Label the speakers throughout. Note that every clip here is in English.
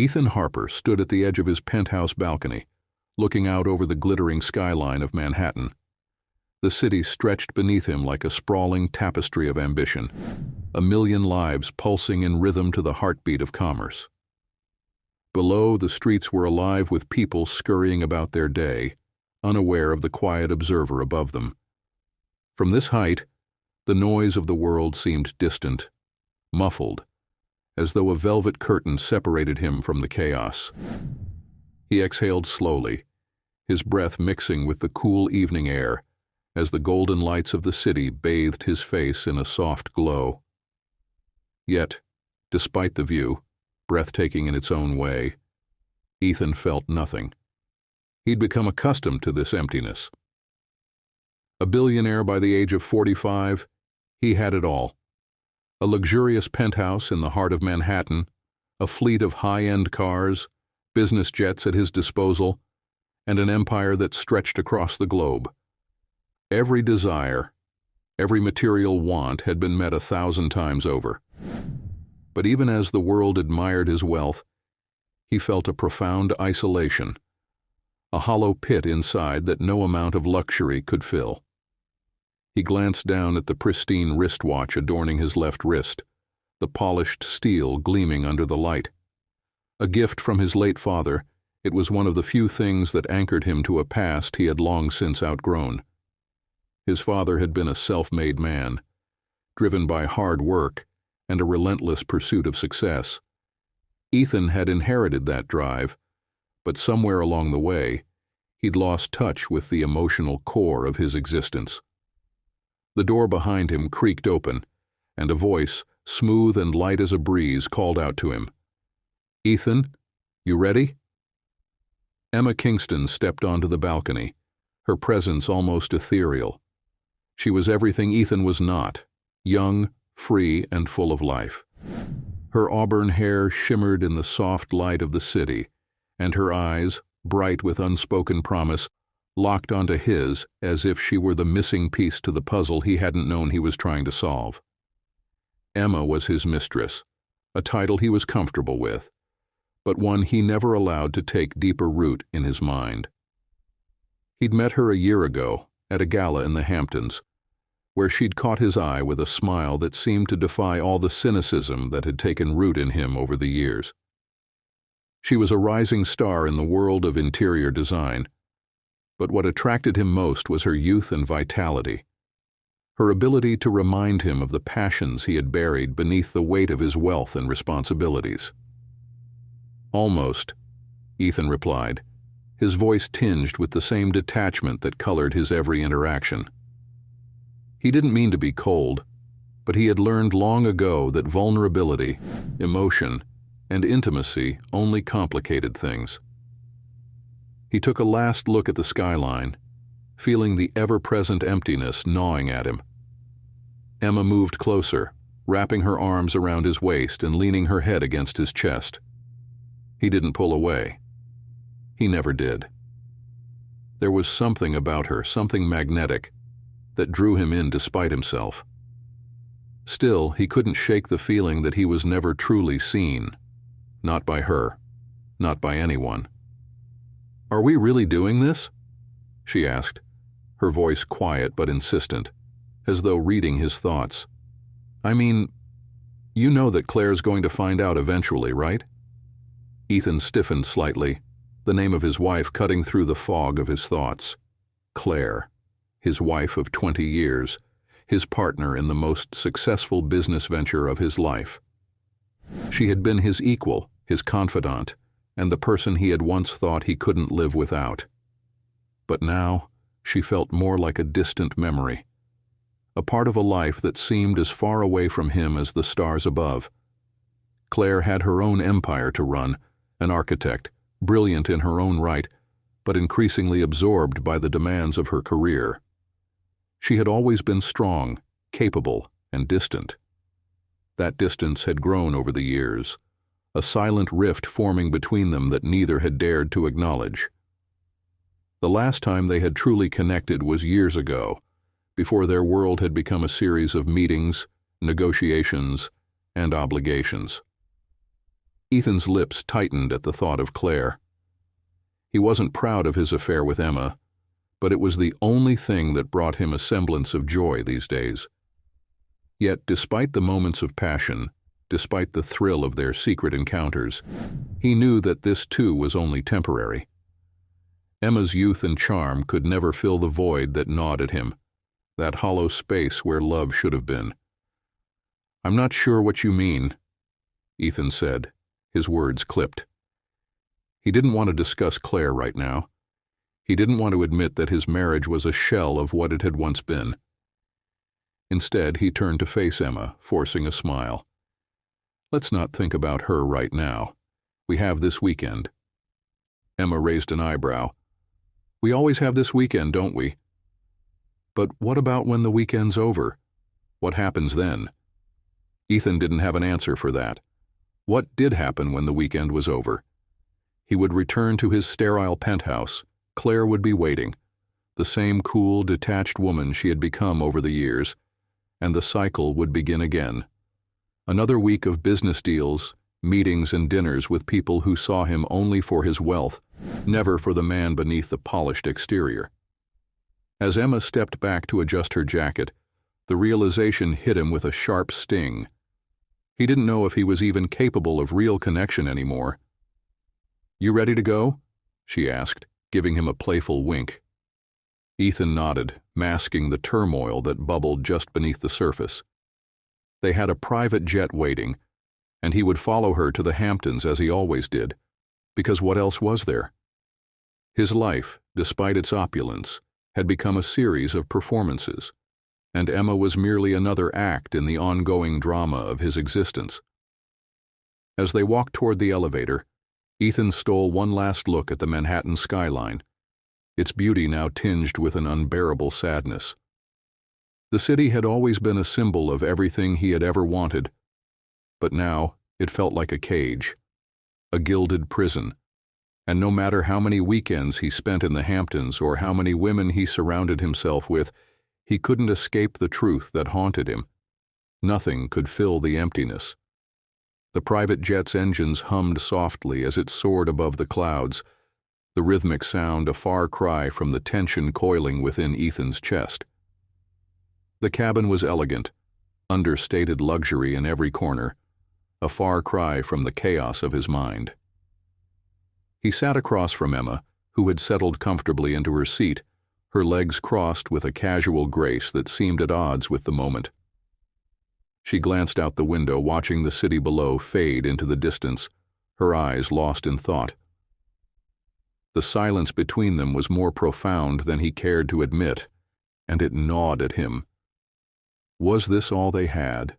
Speaker 1: Ethan Harper stood at the edge of his penthouse balcony, looking out over the glittering skyline of Manhattan. The city stretched beneath him like a sprawling tapestry of ambition, a million lives pulsing in rhythm to the heartbeat of commerce. Below, the streets were alive with people scurrying about their day, unaware of the quiet observer above them. From this height, the noise of the world seemed distant, muffled, as though a velvet curtain separated him from the chaos. He exhaled slowly, his breath mixing with the cool evening air, as the golden lights of the city bathed his face in a soft glow. Yet, despite the view, breathtaking in its own way, Ethan felt nothing. He'd become accustomed to this emptiness. A billionaire by the age of 45, he had it all. A luxurious penthouse in the heart of Manhattan, a fleet of high-end cars, business jets at his disposal, and an empire that stretched across the globe. Every desire, every material want had been met 1,000 times over. But even as the world admired his wealth, he felt a profound isolation, a hollow pit inside that no amount of luxury could fill. He glanced down at the pristine wristwatch adorning his left wrist, the polished steel gleaming under the light. A gift from his late father, it was one of the few things that anchored him to a past he had long since outgrown. His father had been a self-made man, driven by hard work and a relentless pursuit of success. Ethan had inherited that drive, but somewhere along the way, he'd lost touch with the emotional core of his existence. The door behind him creaked open, and a voice, smooth and light as a breeze, called out to him. "Ethan, you ready?" Emma Kingston stepped onto the balcony, her presence almost ethereal. She was everything Ethan was not, young, free, and full of life. Her auburn hair shimmered in the soft light of the city, and her eyes, bright with unspoken promise, locked onto his as if she were the missing piece to the puzzle he hadn't known he was trying to solve. Emma was his mistress, a title he was comfortable with, but one he never allowed to take deeper root in his mind. He'd met her a year ago at a gala in the Hamptons, where she'd caught his eye with a smile that seemed to defy all the cynicism that had taken root in him over the years. She was a rising star in the world of interior design, but what attracted him most was her youth and vitality, her ability to remind him of the passions he had buried beneath the weight of his wealth and responsibilities. "Almost," Ethan replied, his voice tinged with the same detachment that colored his every interaction. He didn't mean to be cold, but he had learned long ago that vulnerability, emotion, and intimacy only complicated things. He took a last look at the skyline, feeling the ever-present emptiness gnawing at him. Emma moved closer, wrapping her arms around his waist and leaning her head against his chest. He didn't pull away. He never did. There was something about her, something magnetic, that drew him in despite himself. Still, he couldn't shake the feeling that he was never truly seen. Not by her. Not by anyone. "Are we really doing this?" she asked, her voice quiet but insistent, as though reading his thoughts. "I mean, you know that Claire's going to find out eventually, right?" Ethan stiffened slightly, the name of his wife cutting through the fog of his thoughts. Claire, his wife of 20 years, his partner in the most successful business venture of his life. She had been his equal, his confidant, and the person he had once thought he couldn't live without. But now, she felt more like a distant memory, a part of a life that seemed as far away from him as the stars above. Claire had her own empire to run, an architect, brilliant in her own right, but increasingly absorbed by the demands of her career. She had always been strong, capable, and distant. That distance had grown over the years, a silent rift forming between them that neither had dared to acknowledge. The last time they had truly connected was years ago, before their world had become a series of meetings, negotiations, and obligations. Ethan's lips tightened at the thought of Claire. He wasn't proud of his affair with Emma, but it was the only thing that brought him a semblance of joy these days. Yet, despite the moments of passion, despite the thrill of their secret encounters, he knew that this too was only temporary. Emma's youth and charm could never fill the void that gnawed at him, that hollow space where love should have been. "I'm not sure what you mean," Ethan said, his words clipped. He didn't want to discuss Claire right now. He didn't want to admit that his marriage was a shell of what it had once been. Instead, he turned to face Emma, forcing a smile. "Let's not think about her right now. We have this weekend." Emma raised an eyebrow. "We always have this weekend, don't we?" "But what about when the weekend's over? What happens then?" Ethan didn't have an answer for that. What did happen when the weekend was over? He would return to his sterile penthouse. Claire would be waiting, the same cool, detached woman she had become over the years, and the cycle would begin again. Another week of business deals, meetings and dinners with people who saw him only for his wealth, never for the man beneath the polished exterior. As Emma stepped back to adjust her jacket, the realization hit him with a sharp sting. He didn't know if he was even capable of real connection anymore. "You ready to go?" she asked, giving him a playful wink. Ethan nodded, masking the turmoil that bubbled just beneath the surface. They had a private jet waiting, and he would follow her to the Hamptons as he always did, because what else was there? His life, despite its opulence, had become a series of performances, and Emma was merely another act in the ongoing drama of his existence. As they walked toward the elevator, Ethan stole one last look at the Manhattan skyline, its beauty now tinged with an unbearable sadness. The city had always been a symbol of everything he had ever wanted, but now it felt like a cage, a gilded prison, and no matter how many weekends he spent in the Hamptons or how many women he surrounded himself with, he couldn't escape the truth that haunted him. Nothing could fill the emptiness. The private jet's engines hummed softly as it soared above the clouds, the rhythmic sound a far cry from the tension coiling within Ethan's chest. The cabin was elegant, understated luxury in every corner, a far cry from the chaos of his mind. He sat across from Emma, who had settled comfortably into her seat, her legs crossed with a casual grace that seemed at odds with the moment. She glanced out the window, watching the city below fade into the distance, her eyes lost in thought. The silence between them was more profound than he cared to admit, and it gnawed at him. Was this all they had?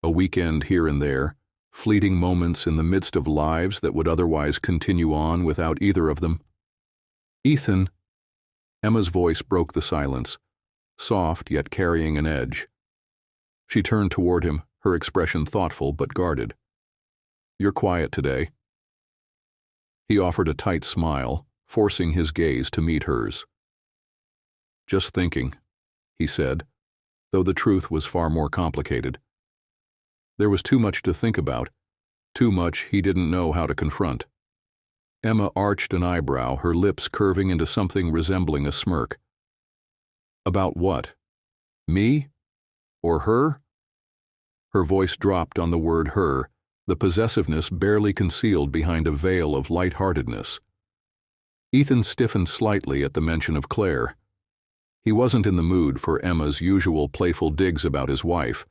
Speaker 1: A weekend here and there, fleeting moments in the midst of lives that would otherwise continue on without either of them? "Ethan!" Emma's voice broke the silence, soft yet carrying an edge. She turned toward him, her expression thoughtful but guarded. "You're quiet today." He offered a tight smile, forcing his gaze to meet hers. "Just thinking," he said, though the truth was far more complicated. There was too much to think about, too much he didn't know how to confront. Emma arched an eyebrow, her lips curving into something resembling a smirk. "About what? Me? Or her?" Her voice dropped on the word her, the possessiveness barely concealed behind a veil of light-heartedness. Ethan stiffened slightly at the mention of Claire. He wasn't in the mood for Emma's usual playful digs about his wife,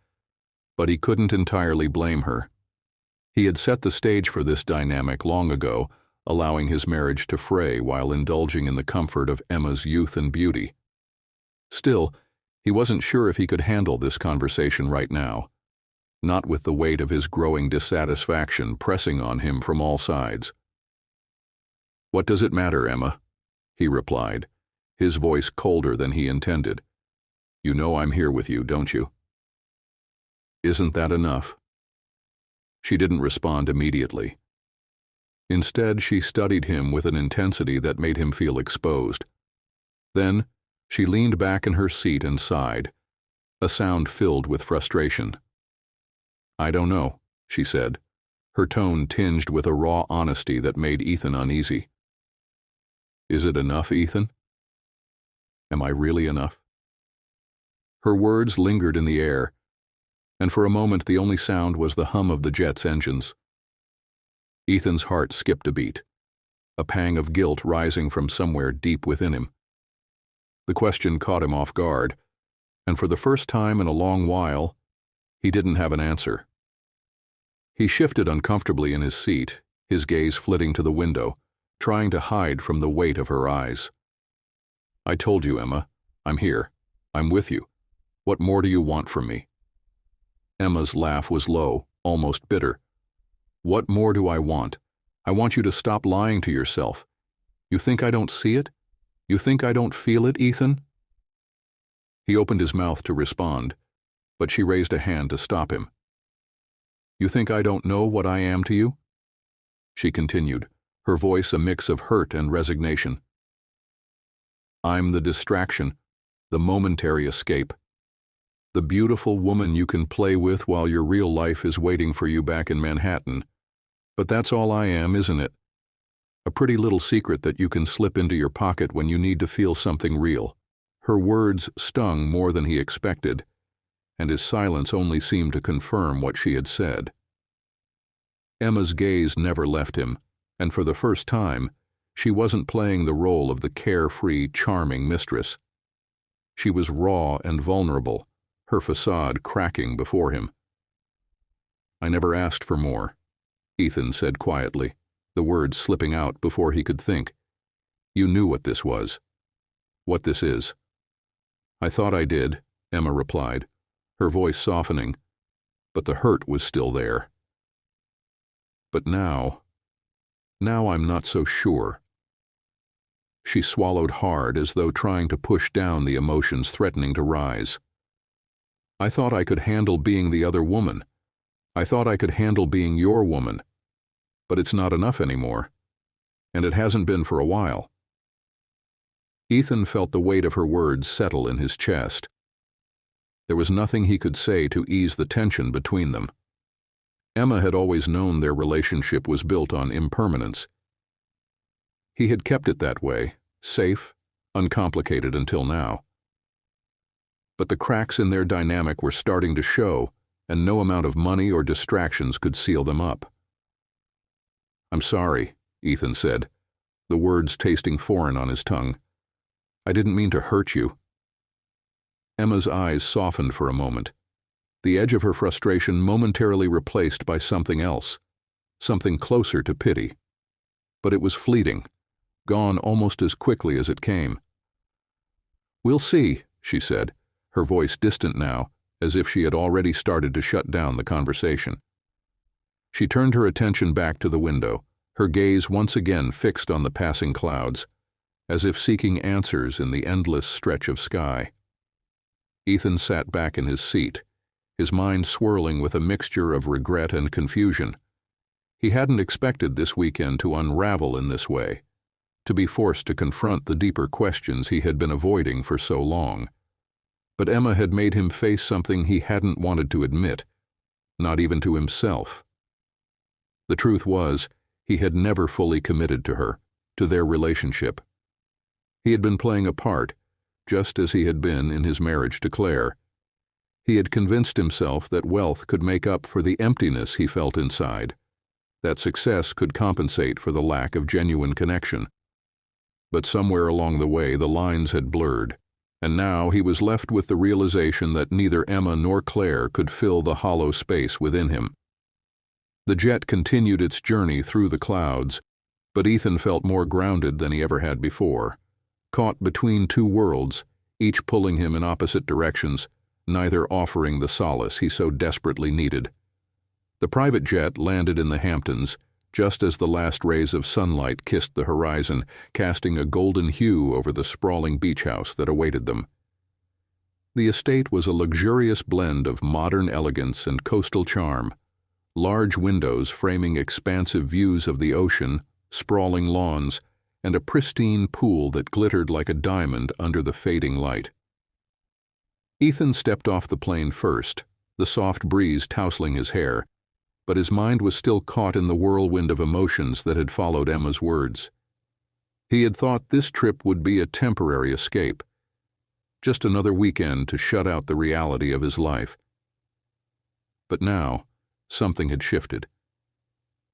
Speaker 1: but he couldn't entirely blame her. He had set the stage for this dynamic long ago, allowing his marriage to fray while indulging in the comfort of Emma's youth and beauty. Still, he wasn't sure if he could handle this conversation right now, not with the weight of his growing dissatisfaction pressing on him from all sides. "What does it matter, Emma?" he replied, his voice colder than he intended. "You know I'm here with you, don't you?" "Isn't that enough?" She didn't respond immediately. Instead, she studied him with an intensity that made him feel exposed. Then, she leaned back in her seat and sighed, a sound filled with frustration. "I don't know," she said, her tone tinged with a raw honesty that made Ethan uneasy. Is it enough, Ethan? Am I really enough? Her words lingered in the air, and for a moment the only sound was the hum of the jet's engines. Ethan's heart skipped a beat, a pang of guilt rising from somewhere deep within him. The question caught him off guard, and for the first time in a long while, he didn't have an answer. He shifted uncomfortably in his seat, his gaze flitting to the window, trying to hide from the weight of her eyes. I told you, Emma. I'm here. I'm with you. What more do you want from me? Emma's laugh was low, almost bitter. What more do I want? I want you to stop lying to yourself. You think I don't see it? You think I don't feel it, Ethan? He opened his mouth to respond, but she raised a hand to stop him. You think I don't know what I am to you? She continued, her voice a mix of hurt and resignation. I'm the distraction, the momentary escape. The beautiful woman you can play with while your real life is waiting for you back in Manhattan. But that's all I am, isn't it? A pretty little secret that you can slip into your pocket when you need to feel something real. Her words stung more than he expected, and his silence only seemed to confirm what she had said. Emma's gaze never left him, and for the first time, she wasn't playing the role of the carefree, charming mistress. She was raw and vulnerable, her facade cracking before him. I never asked for more, Ethan said quietly, the words slipping out before he could think. You knew what this was. What this is. I thought I did, Emma replied, her voice softening, but the hurt was still there. But now I'm not so sure. She swallowed hard as though trying to push down the emotions threatening to rise. I thought I could handle being the other woman. I thought I could handle being your woman. But it's not enough anymore, and it hasn't been for a while. Ethan felt the weight of her words settle in his chest. There was nothing he could say to ease the tension between them. Emma had always known their relationship was built on impermanence. He had kept it that way, safe, uncomplicated until now. But the cracks in their dynamic were starting to show, and no amount of money or distractions could seal them up. I'm sorry, Ethan said, the words tasting foreign on his tongue. I didn't mean to hurt you. Emma's eyes softened for a moment, the edge of her frustration momentarily replaced by something else, something closer to pity. But it was fleeting, gone almost as quickly as it came. We'll see, she said, her voice distant now, as if she had already started to shut down the conversation. She turned her attention back to the window, her gaze once again fixed on the passing clouds, as if seeking answers in the endless stretch of sky. Ethan sat back in his seat, his mind swirling with a mixture of regret and confusion. He hadn't expected this weekend to unravel in this way, to be forced to confront the deeper questions he had been avoiding for so long. But Emma had made him face something he hadn't wanted to admit, not even to himself. The truth was, he had never fully committed to her, to their relationship. He had been playing a part, just as he had been in his marriage to Claire. He had convinced himself that wealth could make up for the emptiness he felt inside, that success could compensate for the lack of genuine connection. But somewhere along the way the lines had blurred, and now he was left with the realization that neither Emma nor Claire could fill the hollow space within him. The jet continued its journey through the clouds, but Ethan felt more grounded than he ever had before, caught between two worlds, each pulling him in opposite directions, neither offering the solace he so desperately needed. The private jet landed in the Hamptons, just as the last rays of sunlight kissed the horizon, casting a golden hue over the sprawling beach house that awaited them. The estate was a luxurious blend of modern elegance and coastal charm, large windows framing expansive views of the ocean, sprawling lawns, and a pristine pool that glittered like a diamond under the fading light. Ethan stepped off the plane first, the soft breeze tousling his hair, but his mind was still caught in the whirlwind of emotions that had followed Emma's words. He had thought this trip would be a temporary escape, just another weekend to shut out the reality of his life. But now, something had shifted.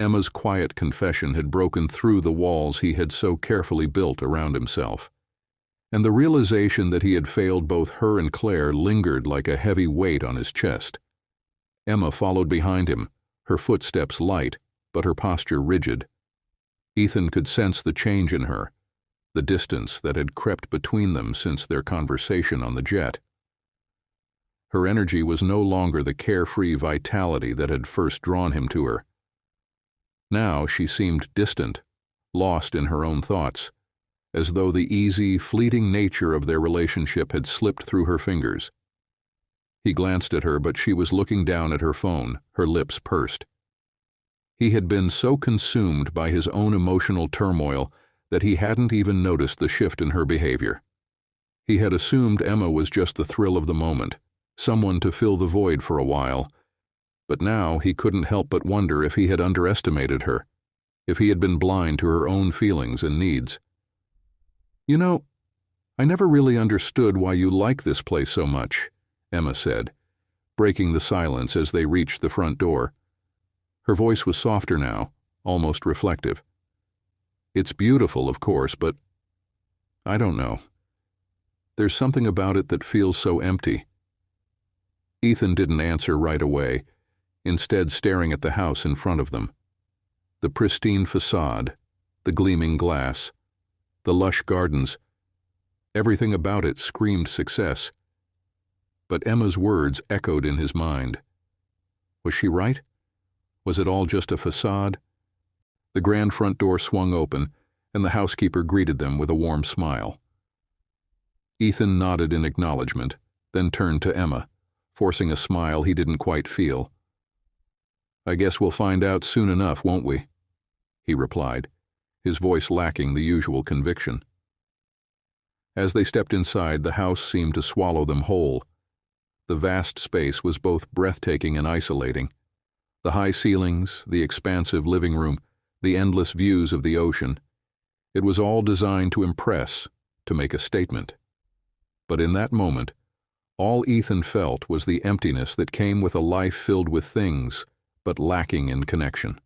Speaker 1: Emma's quiet confession had broken through the walls he had so carefully built around himself, and the realization that he had failed both her and Claire lingered like a heavy weight on his chest. Emma followed behind him, her footsteps light, but her posture rigid. Ethan could sense the change in her, the distance that had crept between them since their conversation on the jet. Her energy was no longer the carefree vitality that had first drawn him to her. Now she seemed distant, lost in her own thoughts, as though the easy, fleeting nature of their relationship had slipped through her fingers. He glanced at her, but she was looking down at her phone, her lips pursed. He had been so consumed by his own emotional turmoil that he hadn't even noticed the shift in her behavior. He had assumed Emma was just the thrill of the moment, someone to fill the void for a while, but now he couldn't help but wonder if he had underestimated her, if he had been blind to her own feelings and needs. "You know, I never really understood why you like this place so much," Emma said, breaking the silence as they reached the front door. Her voice was softer now, almost reflective. "It's beautiful, of course, but I don't know. There's something about it that feels so empty." Ethan didn't answer right away, instead staring at the house in front of them. The pristine facade, the gleaming glass, the lush gardens, everything about it screamed success. But Emma's words echoed in his mind. Was she right? Was it all just a facade? The grand front door swung open, and the housekeeper greeted them with a warm smile. Ethan nodded in acknowledgement, then turned to Emma, forcing a smile he didn't quite feel. "I guess we'll find out soon enough, won't we?" he replied, his voice lacking the usual conviction. As they stepped inside, the house seemed to swallow them whole. The vast space was both breathtaking and isolating. The high ceilings, the expansive living room, the endless views of the ocean. It was all designed to impress, to make a statement. But in that moment, all Ethan felt was the emptiness that came with a life filled with things, but lacking in connection.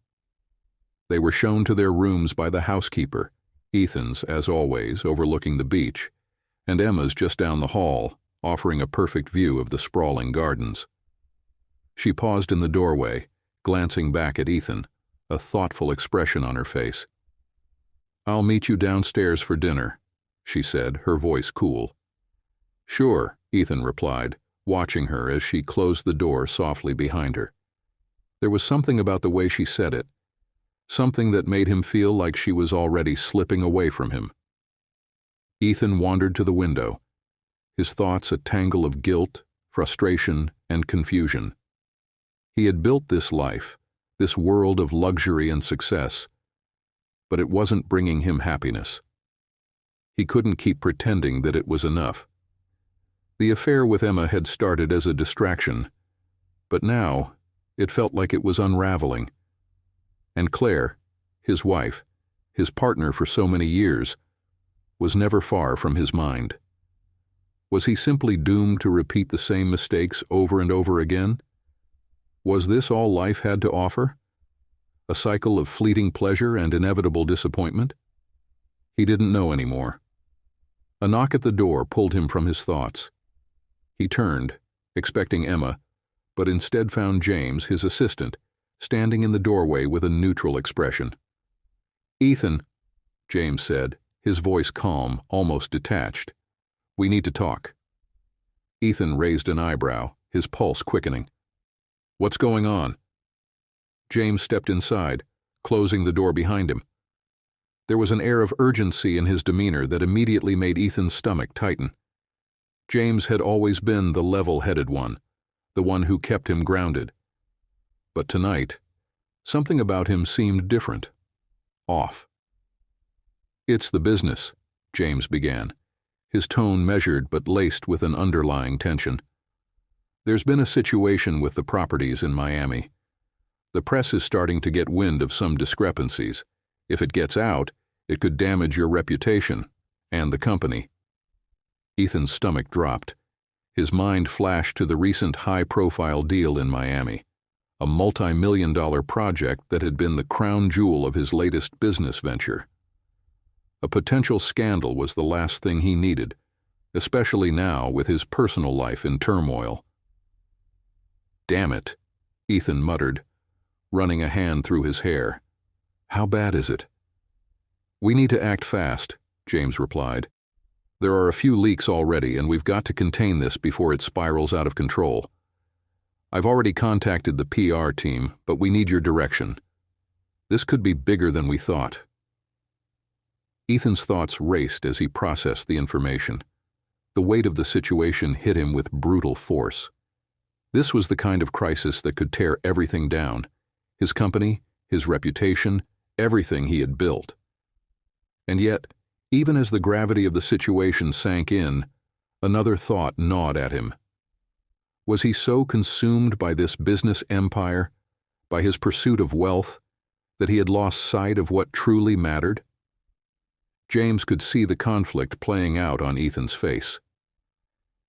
Speaker 1: They were shown to their rooms by the housekeeper, Ethan's, as always, overlooking the beach, and Emma's just down the hall, offering a perfect view of the sprawling gardens. She paused in the doorway, glancing back at Ethan, a thoughtful expression on her face. "I'll meet you downstairs for dinner," she said, her voice cool. "Sure," Ethan replied, watching her as she closed the door softly behind her. There was something about the way she said it, something that made him feel like she was already slipping away from him. Ethan wandered to the window, his thoughts a tangle of guilt, frustration, and confusion. He had built this life, this world of luxury and success, but it wasn't bringing him happiness. He couldn't keep pretending that it was enough. The affair with Emma had started as a distraction, but now it felt like it was unraveling. And Claire, his wife, his partner for so many years, was never far from his mind. Was he simply doomed to repeat the same mistakes over and over again? Was this all life had to offer? A cycle of fleeting pleasure and inevitable disappointment? He didn't know anymore. A knock at the door pulled him from his thoughts. He turned, expecting Emma, but instead found James, his assistant, standing in the doorway with a neutral expression. "Ethan," James said, his voice calm, almost detached. "We need to talk." Ethan raised an eyebrow, his pulse quickening. "What's going on?" James stepped inside, closing the door behind him. There was an air of urgency in his demeanor that immediately made Ethan's stomach tighten. James had always been the level-headed one, the one who kept him grounded. But tonight, something about him seemed different, off. "It's the business," James began, his tone measured but laced with an underlying tension. "There's been a situation with the properties in Miami. The press is starting to get wind of some discrepancies. If it gets out, it could damage your reputation and the company." Ethan's stomach dropped. His mind flashed to the recent high-profile deal in Miami, a multi-million-dollar project that had been the crown jewel of his latest business venture. A potential scandal was the last thing he needed, especially now with his personal life in turmoil. "Damn it," Ethan muttered, running a hand through his hair. "How bad is it?" "We need to act fast," James replied. "There are a few leaks already, and we've got to contain this before it spirals out of control. I've already contacted the PR team, but we need your direction. This could be bigger than we thought." Ethan's thoughts raced as he processed the information. The weight of the situation hit him with brutal force. This was the kind of crisis that could tear everything down: his company, his reputation, everything he had built. And yet, even as the gravity of the situation sank in, another thought gnawed at him. Was he so consumed by this business empire, by his pursuit of wealth, that he had lost sight of what truly mattered? James could see the conflict playing out on Ethan's face.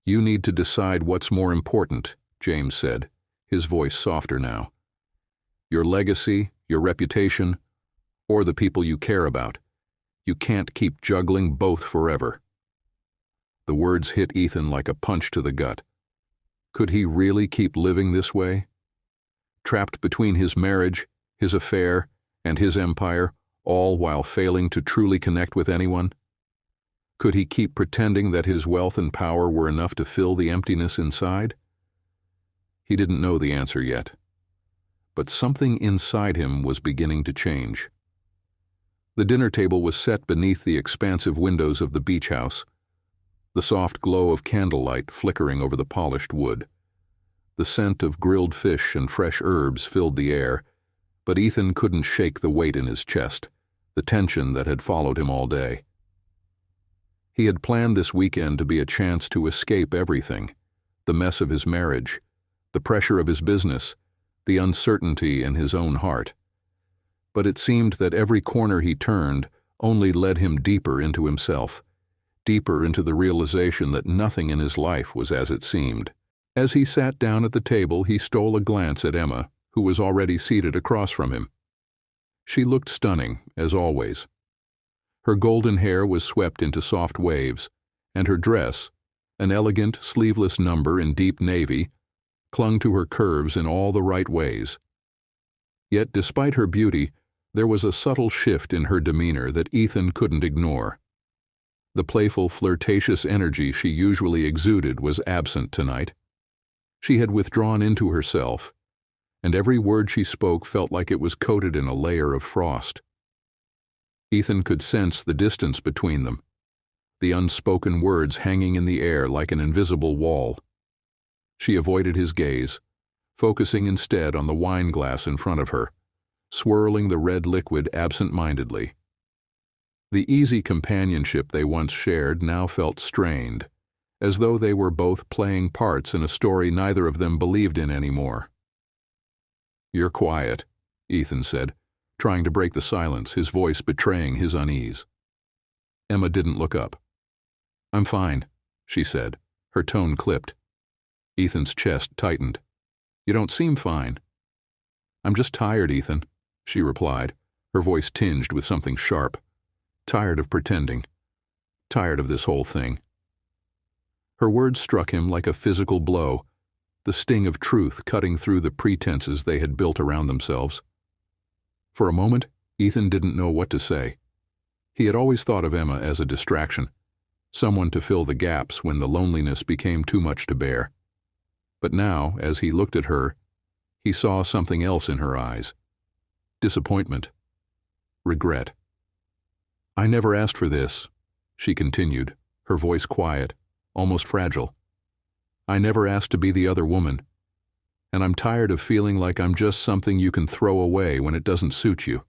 Speaker 1: "You need to decide what's more important," James said, his voice softer now. "Your legacy, your reputation, or the people you care about. You can't keep juggling both forever." The words hit Ethan like a punch to the gut. Could he really keep living this way? Trapped between his marriage, his affair, and his empire, all while failing to truly connect with anyone? Could he keep pretending that his wealth and power were enough to fill the emptiness inside? He didn't know the answer yet. But something inside him was beginning to change. The dinner table was set beneath the expansive windows of the beach house, the soft glow of candlelight flickering over the polished wood. The scent of grilled fish and fresh herbs filled the air, but Ethan couldn't shake the weight in his chest, the tension that had followed him all day. He had planned this weekend to be a chance to escape everything: the mess of his marriage, the pressure of his business, the uncertainty in his own heart. But it seemed that every corner he turned only led him deeper into himself, deeper into the realization that nothing in his life was as it seemed. As he sat down at the table, he stole a glance at Emma, who was already seated across from him. She looked stunning, as always. Her golden hair was swept into soft waves, and her dress, an elegant, sleeveless number in deep navy, clung to her curves in all the right ways. Yet, despite her beauty, there was a subtle shift in her demeanor that Ethan couldn't ignore. The playful, flirtatious energy she usually exuded was absent tonight. She had withdrawn into herself, and every word she spoke felt like it was coated in a layer of frost. Ethan could sense the distance between them, the unspoken words hanging in the air like an invisible wall. She avoided his gaze, focusing instead on the wine glass in front of her, swirling the red liquid absent-mindedly. The easy companionship they once shared now felt strained, as though they were both playing parts in a story neither of them believed in anymore. "You're quiet," Ethan said, trying to break the silence, his voice betraying his unease. Emma didn't look up. "I'm fine," she said, her tone clipped. Ethan's chest tightened. "You don't seem fine." "I'm just tired, Ethan," she replied, her voice tinged with something sharp. "Tired of pretending. Tired of this whole thing." Her words struck him like a physical blow, the sting of truth cutting through the pretenses they had built around themselves. For a moment, Ethan didn't know what to say. He had always thought of Emma as a distraction, someone to fill the gaps when the loneliness became too much to bear. But now, as he looked at her, he saw something else in her eyes. Disappointment. Regret. "I never asked for this," she continued, her voice quiet, almost fragile. "I never asked to be the other woman, and I'm tired of feeling like I'm just something you can throw away when it doesn't suit you."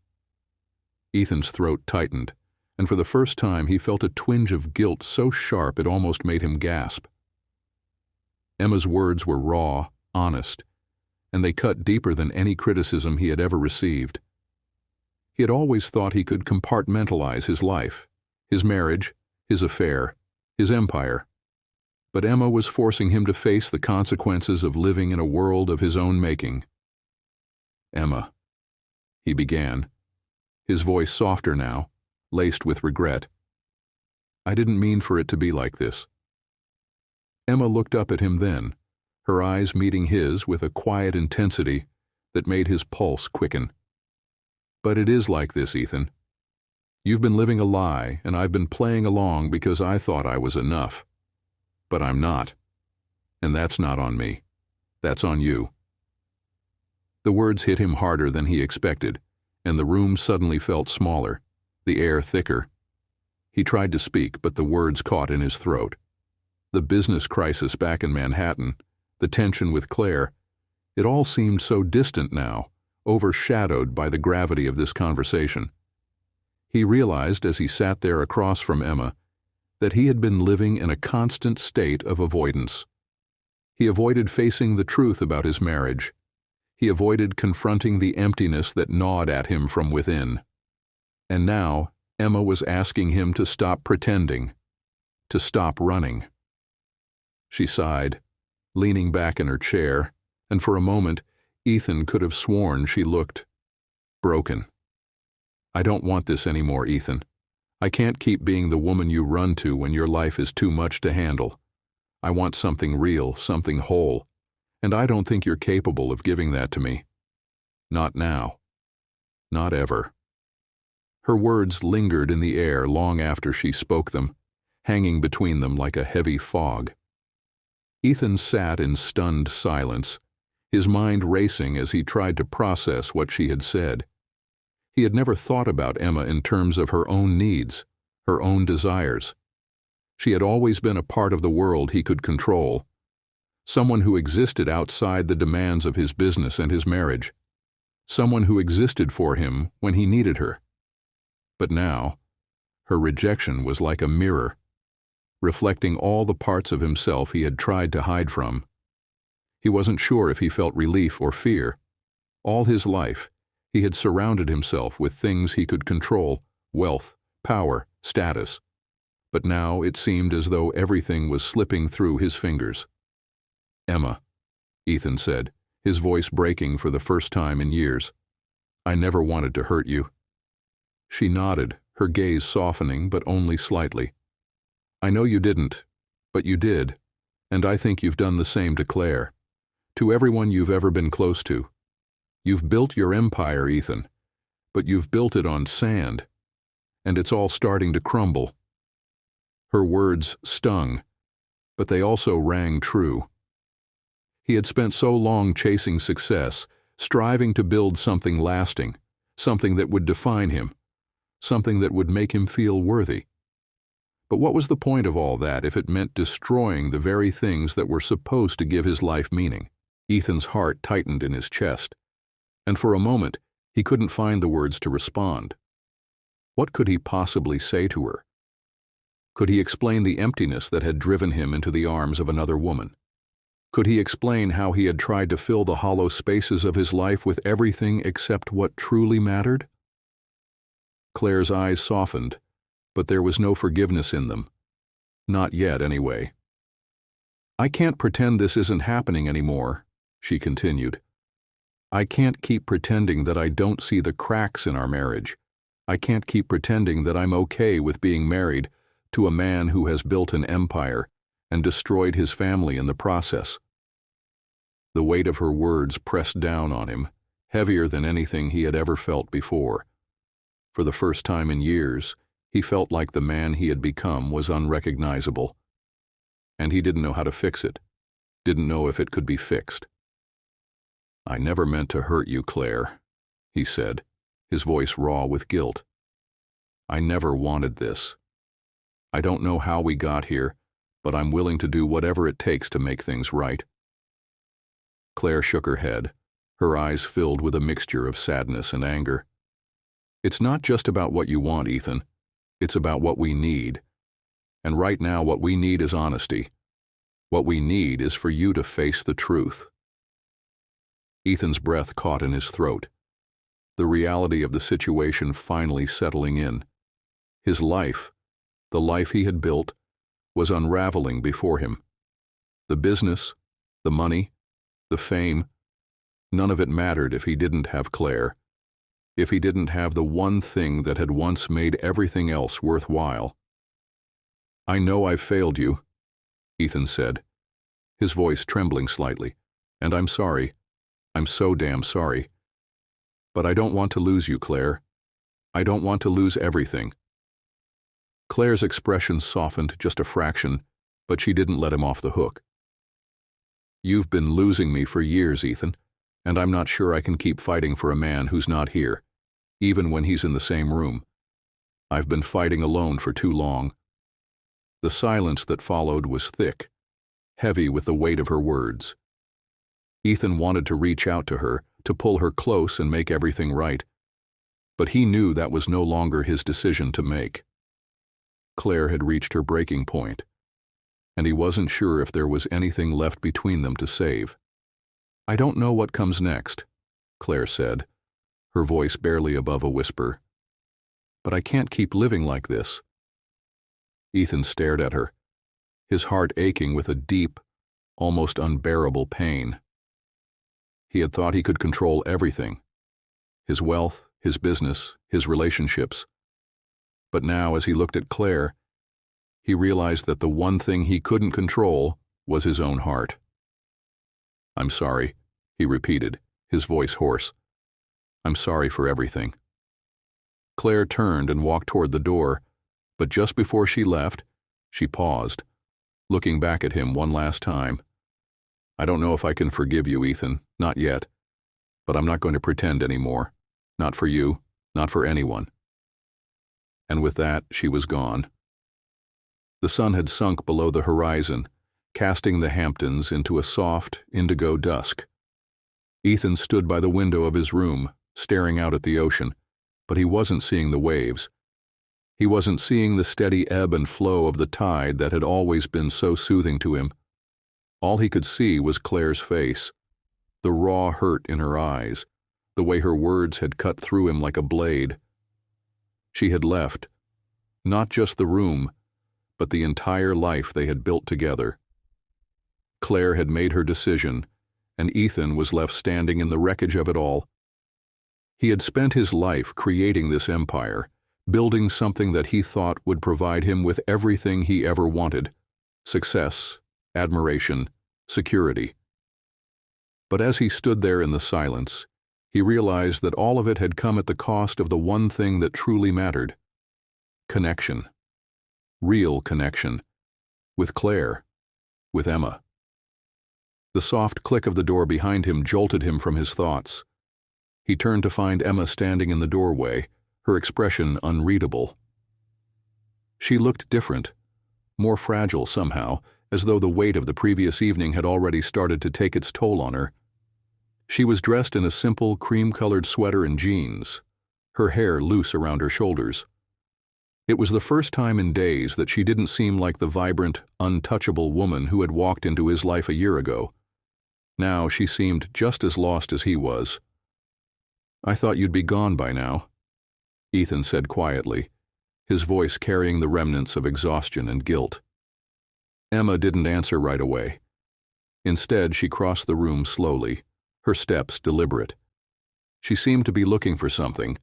Speaker 1: Ethan's throat tightened, and for the first time he felt a twinge of guilt so sharp it almost made him gasp. Emma's words were raw, honest, and they cut deeper than any criticism he had ever received. He had always thought he could compartmentalize his life, his marriage, his affair, his empire. But Emma was forcing him to face the consequences of living in a world of his own making. "Emma," he began, his voice softer now, laced with regret. "I didn't mean for it to be like this." Emma looked up at him then, her eyes meeting his with a quiet intensity that made his pulse quicken. "But it is like this, Ethan. You've been living a lie, and I've been playing along because I thought I was enough. But I'm not. And that's not on me. That's on you." The words hit him harder than he expected, and the room suddenly felt smaller, the air thicker. He tried to speak, but the words caught in his throat. The business crisis back in Manhattan, the tension with Claire, it all seemed so distant now, overshadowed by the gravity of this conversation. He realized as he sat there across from Emma that he had been living in a constant state of avoidance. He avoided facing the truth about his marriage. He avoided confronting the emptiness that gnawed at him from within. And now Emma was asking him to stop pretending, to stop running. She sighed, leaning back in her chair, and for a moment Ethan could have sworn she looked broken. "I don't want this anymore, Ethan. I can't keep being the woman you run to when your life is too much to handle. I want something real, something whole, and I don't think you're capable of giving that to me. Not now. Not ever." Her words lingered in the air long after she spoke them, hanging between them like a heavy fog. Ethan sat in stunned silence, his mind racing as he tried to process what she had said. He had never thought about Emma in terms of her own needs, her own desires. She had always been a part of the world he could control, someone who existed outside the demands of his business and his marriage, someone who existed for him when he needed her. But now, her rejection was like a mirror, reflecting all the parts of himself he had tried to hide from. He wasn't sure if he felt relief or fear. All his life, he had surrounded himself with things he could control, wealth, power, status. But now it seemed as though everything was slipping through his fingers. "Emma," Ethan said, his voice breaking for the first time in years. "I never wanted to hurt you." She nodded, her gaze softening, but only slightly. "I know you didn't, but you did, and I think you've done the same to Claire, to everyone you've ever been close to. You've built your empire, Ethan, but you've built it on sand, and it's all starting to crumble." Her words stung, but they also rang true. He had spent so long chasing success, striving to build something lasting, something that would define him, something that would make him feel worthy. But what was the point of all that if it meant destroying the very things that were supposed to give his life meaning? Ethan's heart tightened in his chest, and for a moment he couldn't find the words to respond. What could he possibly say to her? Could he explain the emptiness that had driven him into the arms of another woman? Could he explain how he had tried to fill the hollow spaces of his life with everything except what truly mattered? Claire's eyes softened, but there was no forgiveness in them. Not yet, anyway. "I can't pretend this isn't happening anymore," she continued. "I can't keep pretending that I don't see the cracks in our marriage. I can't keep pretending that I'm okay with being married to a man who has built an empire and destroyed his family in the process." The weight of her words pressed down on him, heavier than anything he had ever felt before. For the first time in years, he felt like the man he had become was unrecognizable. And he didn't know how to fix it, didn't know if it could be fixed. "I never meant to hurt you, Claire," he said, his voice raw with guilt. "I never wanted this. I don't know how we got here, but I'm willing to do whatever it takes to make things right." Claire shook her head, her eyes filled with a mixture of sadness and anger. "It's not just about what you want, Ethan. It's about what we need. And right now what we need is honesty. What we need is for you to face the truth." Ethan's breath caught in his throat. The reality of the situation finally settling in. His life, the life he had built, was unraveling before him. The business, the money, the fame, none of it mattered if he didn't have Claire, if he didn't have the one thing that had once made everything else worthwhile. "I know I've failed you," Ethan said, his voice trembling slightly, "and I'm sorry. I'm so damn sorry. But I don't want to lose you, Claire. I don't want to lose everything." Claire's expression softened just a fraction, but she didn't let him off the hook. "You've been losing me for years, Ethan, and I'm not sure I can keep fighting for a man who's not here, even when he's in the same room. I've been fighting alone for too long." The silence that followed was thick, heavy with the weight of her words. Ethan wanted to reach out to her, to pull her close and make everything right, but he knew that was no longer his decision to make. Claire had reached her breaking point, and he wasn't sure if there was anything left between them to save. "I don't know what comes next," Claire said, her voice barely above a whisper. "But I can't keep living like this." Ethan stared at her, his heart aching with a deep, almost unbearable pain. He had thought he could control everything: his wealth, his business, his relationships. But now, as he looked at Claire, he realized that the one thing he couldn't control was his own heart. "I'm sorry," he repeated, his voice hoarse. "I'm sorry for everything." Claire turned and walked toward the door, but just before she left, she paused, looking back at him one last time. "I don't know if I can forgive you, Ethan, not yet, but I'm not going to pretend anymore. Not for you, not for anyone." And with that, she was gone. The sun had sunk below the horizon, casting the Hamptons into a soft, indigo dusk. Ethan stood by the window of his room, staring out at the ocean, but he wasn't seeing the waves. He wasn't seeing the steady ebb and flow of the tide that had always been so soothing to him. All he could see was Claire's face, the raw hurt in her eyes, the way her words had cut through him like a blade. She had left, not just the room, but the entire life they had built together. Claire had made her decision, and Ethan was left standing in the wreckage of it all. He had spent his life creating this empire, building something that he thought would provide him with everything he ever wanted: success, admiration, security. But as he stood there in the silence, he realized that all of it had come at the cost of the one thing that truly mattered: connection. Real connection. With Claire. With Emma. The soft click of the door behind him jolted him from his thoughts. He turned to find Emma standing in the doorway, her expression unreadable. She looked different, more fragile somehow, as though the weight of the previous evening had already started to take its toll on her. She was dressed in a simple cream-colored sweater and jeans, her hair loose around her shoulders. It was the first time in days that she didn't seem like the vibrant, untouchable woman who had walked into his life a year ago. Now she seemed just as lost as he was. "I thought you'd be gone by now," Ethan said quietly, his voice carrying the remnants of exhaustion and guilt. Emma didn't answer right away. Instead, she crossed the room slowly, her steps deliberate. She seemed to be looking for something,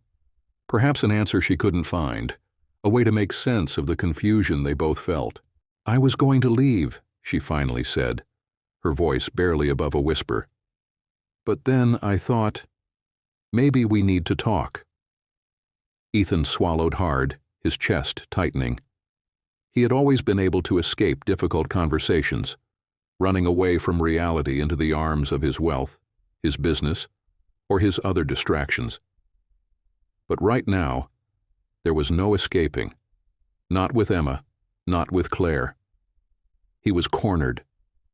Speaker 1: perhaps an answer she couldn't find, a way to make sense of the confusion they both felt. "I was going to leave," she finally said, her voice barely above a whisper. "But then I thought, maybe we need to talk." Ethan swallowed hard, his chest tightening. He had always been able to escape difficult conversations, running away from reality into the arms of his wealth, his business, or his other distractions. But right now, there was no escaping. Not with Emma, not with Claire. He was cornered,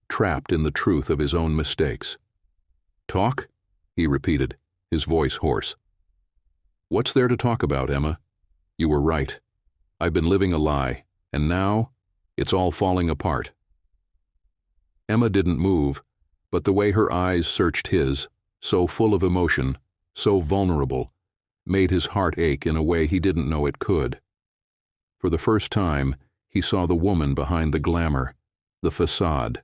Speaker 1: trapped in the truth of his own mistakes. "Talk?" he repeated, his voice hoarse. "What's there to talk about, Emma? You were right. I've been living a lie, and now it's all falling apart." Emma didn't move, but the way her eyes searched his, so full of emotion, so vulnerable, made his heart ache in a way he didn't know it could. For the first time, he saw the woman behind the glamour, the facade.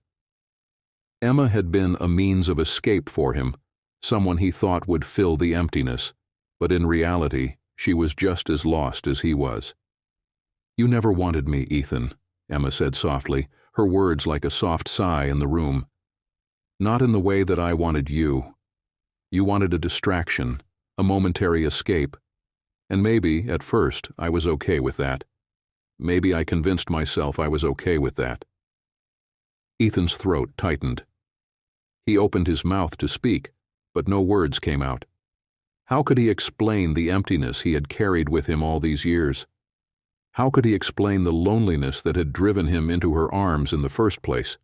Speaker 1: Emma had been a means of escape for him, someone he thought would fill the emptiness, but in reality, she was just as lost as he was. "You never wanted me, Ethan," Emma said softly, her words like a soft sigh in the room. "Not in the way that I wanted you. You wanted a distraction, a momentary escape. And maybe, at first, I was okay with that. Maybe I convinced myself I was okay with that." Ethan's throat tightened. He opened his mouth to speak, but no words came out. How could he explain the emptiness he had carried with him all these years? How could he explain the loneliness that had driven him into her arms in the first place?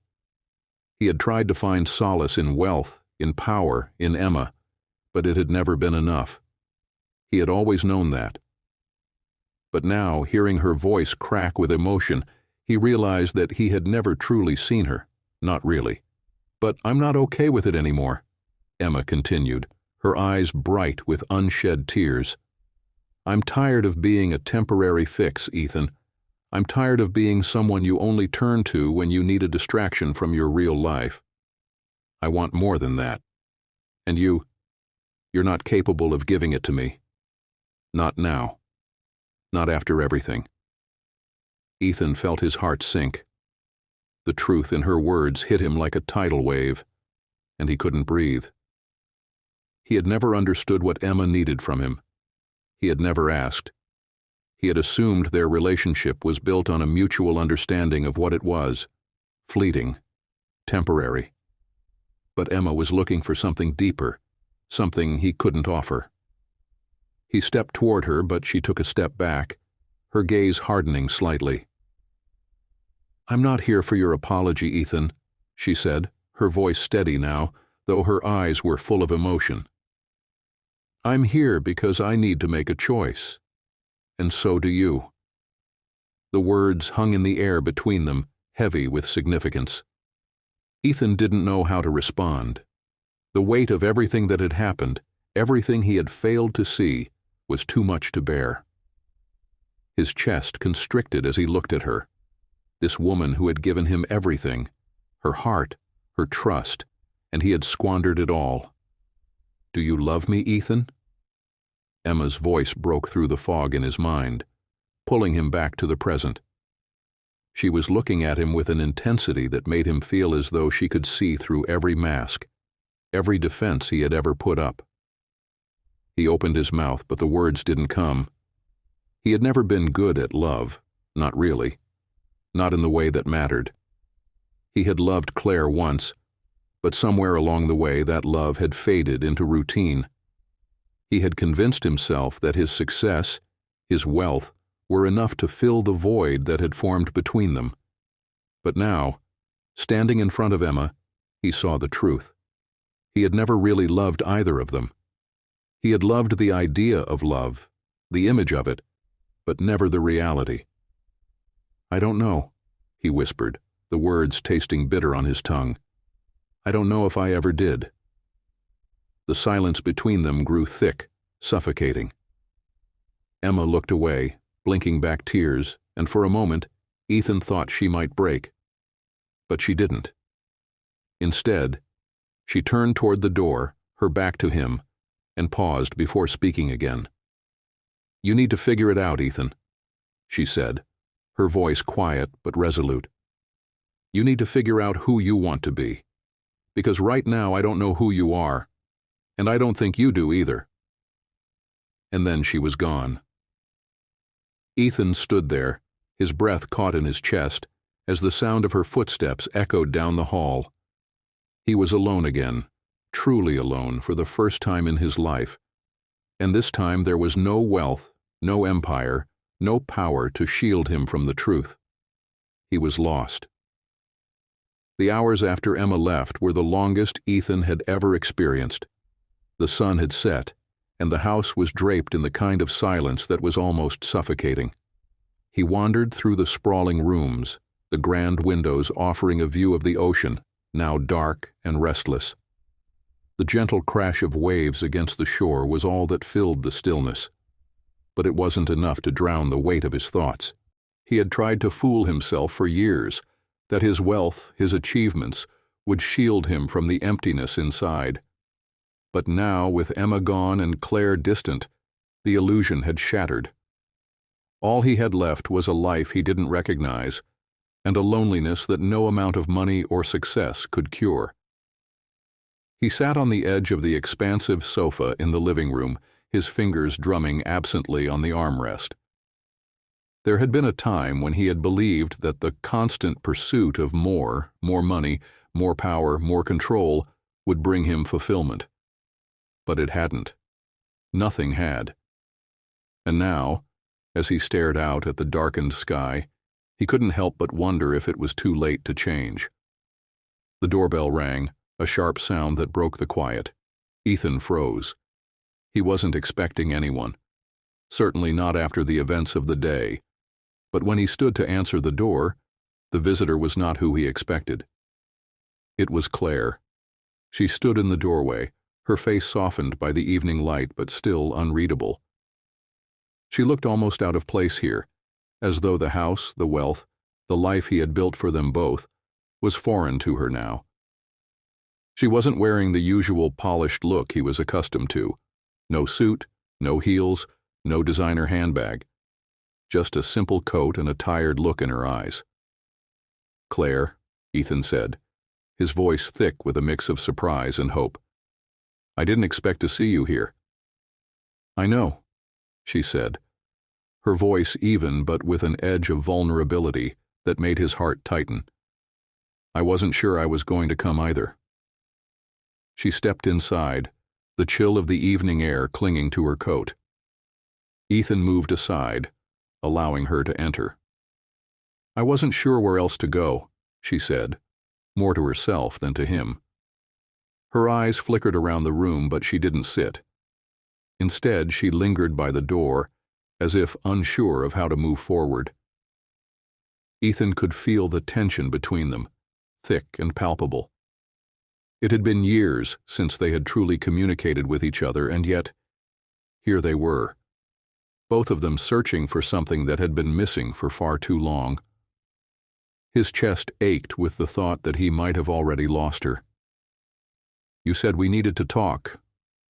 Speaker 1: He had tried to find solace in wealth, in power, in Emma, but it had never been enough. He had always known that. But now, hearing her voice crack with emotion, he realized that he had never truly seen her. Not really. "But I'm not okay with it anymore," Emma continued, her eyes bright with unshed tears. "I'm tired of being a temporary fix, Ethan. I'm tired of being someone you only turn to when you need a distraction from your real life. I want more than that. And you're not capable of giving it to me. Not now. Not after everything." Ethan felt his heart sink. The truth in her words hit him like a tidal wave, and he couldn't breathe. He had never understood what Emma needed from him. He had never asked. He had assumed their relationship was built on a mutual understanding of what it was: fleeting, temporary. But Emma was looking for something deeper, something he couldn't offer. He stepped toward her, but she took a step back, her gaze hardening slightly. "I'm not here for your apology, Ethan," she said, her voice steady now, though her eyes were full of emotion. "I'm here because I need to make a choice. And so do you." The words hung in the air between them, heavy with significance. Ethan didn't know how to respond. The weight of everything that had happened, everything he had failed to see, was too much to bear. His chest constricted as he looked at her. This woman who had given him everything, her heart, her trust, and he had squandered it all. "Do you love me, Ethan?" Emma's voice broke through the fog in his mind, pulling him back to the present. She was looking at him with an intensity that made him feel as though she could see through every mask, every defense he had ever put up. He opened his mouth, but the words didn't come. He had never been good at love, not really, not in the way that mattered. He had loved Claire once, but somewhere along the way that love had faded into routine. He had convinced himself that his success, his wealth, were enough to fill the void that had formed between them. But now, standing in front of Emma, he saw the truth. He had never really loved either of them. He had loved the idea of love, the image of it, but never the reality. "I don't know," he whispered, the words tasting bitter on his tongue. "I don't know if I ever did." The silence between them grew thick, suffocating. Emma looked away, blinking back tears, and for a moment, Ethan thought she might break. But she didn't. Instead, she turned toward the door, her back to him, and paused before speaking again. "You need to figure it out, Ethan," she said, her voice quiet but resolute. "You need to figure out who you want to be. Because right now I don't know who you are, and I don't think you do either." And then she was gone. Ethan stood there, his breath caught in his chest, as the sound of her footsteps echoed down the hall. He was alone again, truly alone for the first time in his life, and this time there was no wealth, no empire, no power to shield him from the truth. He was lost. The hours after Emma left were the longest Ethan had ever experienced. The sun had set, and the house was draped in the kind of silence that was almost suffocating. He wandered through the sprawling rooms, the grand windows offering a view of the ocean, now dark and restless. The gentle crash of waves against the shore was all that filled the stillness. But it wasn't enough to drown the weight of his thoughts. He had tried to fool himself for years that his wealth, his achievements, would shield him from the emptiness inside. But now, with Emma gone and Claire distant, the illusion had shattered. All he had left was a life he didn't recognize, and a loneliness that no amount of money or success could cure. He sat on the edge of the expansive sofa in the living room, his fingers drumming absently on the armrest. There had been a time when he had believed that the constant pursuit of more money, more power, more control, would bring him fulfillment. But it hadn't. Nothing had. And now, as he stared out at the darkened sky, he couldn't help but wonder if it was too late to change. The doorbell rang, a sharp sound that broke the quiet. Ethan froze. He wasn't expecting anyone. Certainly not after the events of the day. But when he stood to answer the door, the visitor was not who he expected. It was Claire. She stood in the doorway, her face softened by the evening light but still unreadable. She looked almost out of place here, as though the house, the wealth, the life he had built for them both, was foreign to her now. She wasn't wearing the usual polished look he was accustomed to. No suit, no heels, no designer handbag. Just a simple coat and a tired look in her eyes. "Claire," Ethan said, his voice thick with a mix of surprise and hope. "I didn't expect to see you here." "I know," she said, her voice even but with an edge of vulnerability that made his heart tighten. "I wasn't sure I was going to come either." She stepped inside, the chill of the evening air clinging to her coat. Ethan moved aside, allowing her to enter. "I wasn't sure where else to go," she said, more to herself than to him. Her eyes flickered around the room, but she didn't sit. Instead, she lingered by the door, as if unsure of how to move forward. Ethan could feel the tension between them, thick and palpable. It had been years since they had truly communicated with each other, and yet, here they were, both of them searching for something that had been missing for far too long. His chest ached with the thought that he might have already lost her. "You said we needed to talk,"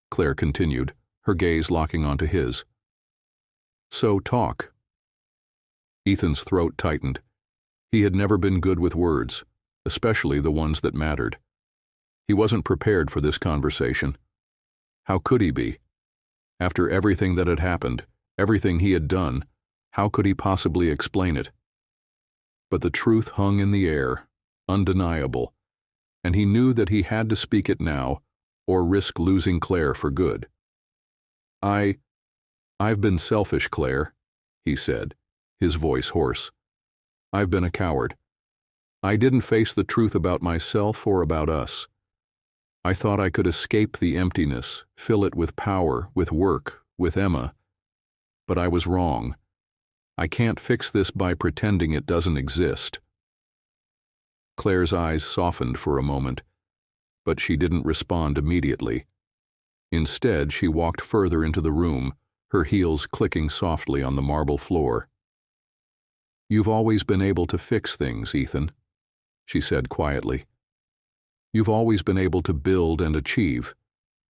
Speaker 1: Claire continued, her gaze locking onto his. "So talk." Ethan's throat tightened. He had never been good with words, especially the ones that mattered. He wasn't prepared for this conversation. How could he be? After everything that had happened, everything he had done, how could he possibly explain it? But the truth hung in the air, undeniable, and he knew that he had to speak it now, or risk losing Claire for good. I've been selfish, Claire," he said, his voice hoarse. "I've been a coward. I didn't face the truth about myself or about us. I thought I could escape the emptiness, fill it with power, with work, with Emma. But I was wrong. I can't fix this by pretending it doesn't exist." Claire's eyes softened for a moment, but she didn't respond immediately. Instead, she walked further into the room, her heels clicking softly on the marble floor. "You've always been able to fix things, Ethan," she said quietly. "You've always been able to build and achieve,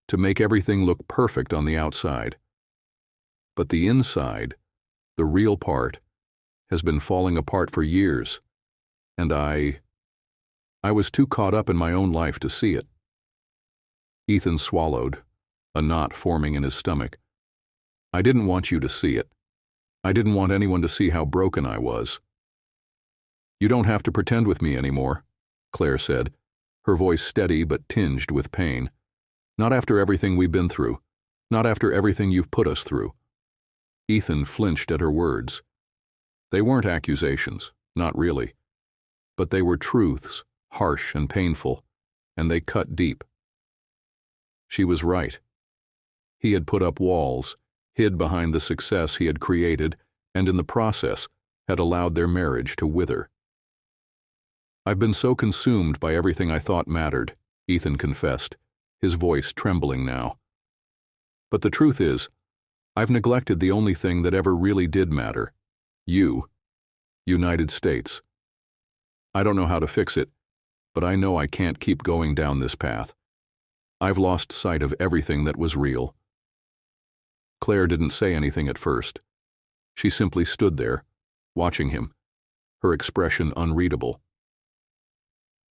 Speaker 1: to make everything look perfect on the outside. But the inside, the real part, has been falling apart for years, and I was too caught up in my own life to see it." Ethan swallowed, a knot forming in his stomach. "I didn't want you to see it. I didn't want anyone to see how broken I was." "You don't have to pretend with me anymore," Claire said, her voice steady but tinged with pain. "Not after everything we've been through. Not after everything you've put us through." Ethan flinched at her words. They weren't accusations, not really. But they were truths, harsh and painful, and they cut deep. She was right. He had put up walls, hid behind the success he had created, and in the process had allowed their marriage to wither. "I've been so consumed by everything I thought mattered," Ethan confessed, his voice trembling now. "But the truth is, I've neglected the only thing that ever really did matter. You. United States. I don't know how to fix it, but I know I can't keep going down this path. I've lost sight of everything that was real." Claire didn't say anything at first. She simply stood there, watching him, her expression unreadable.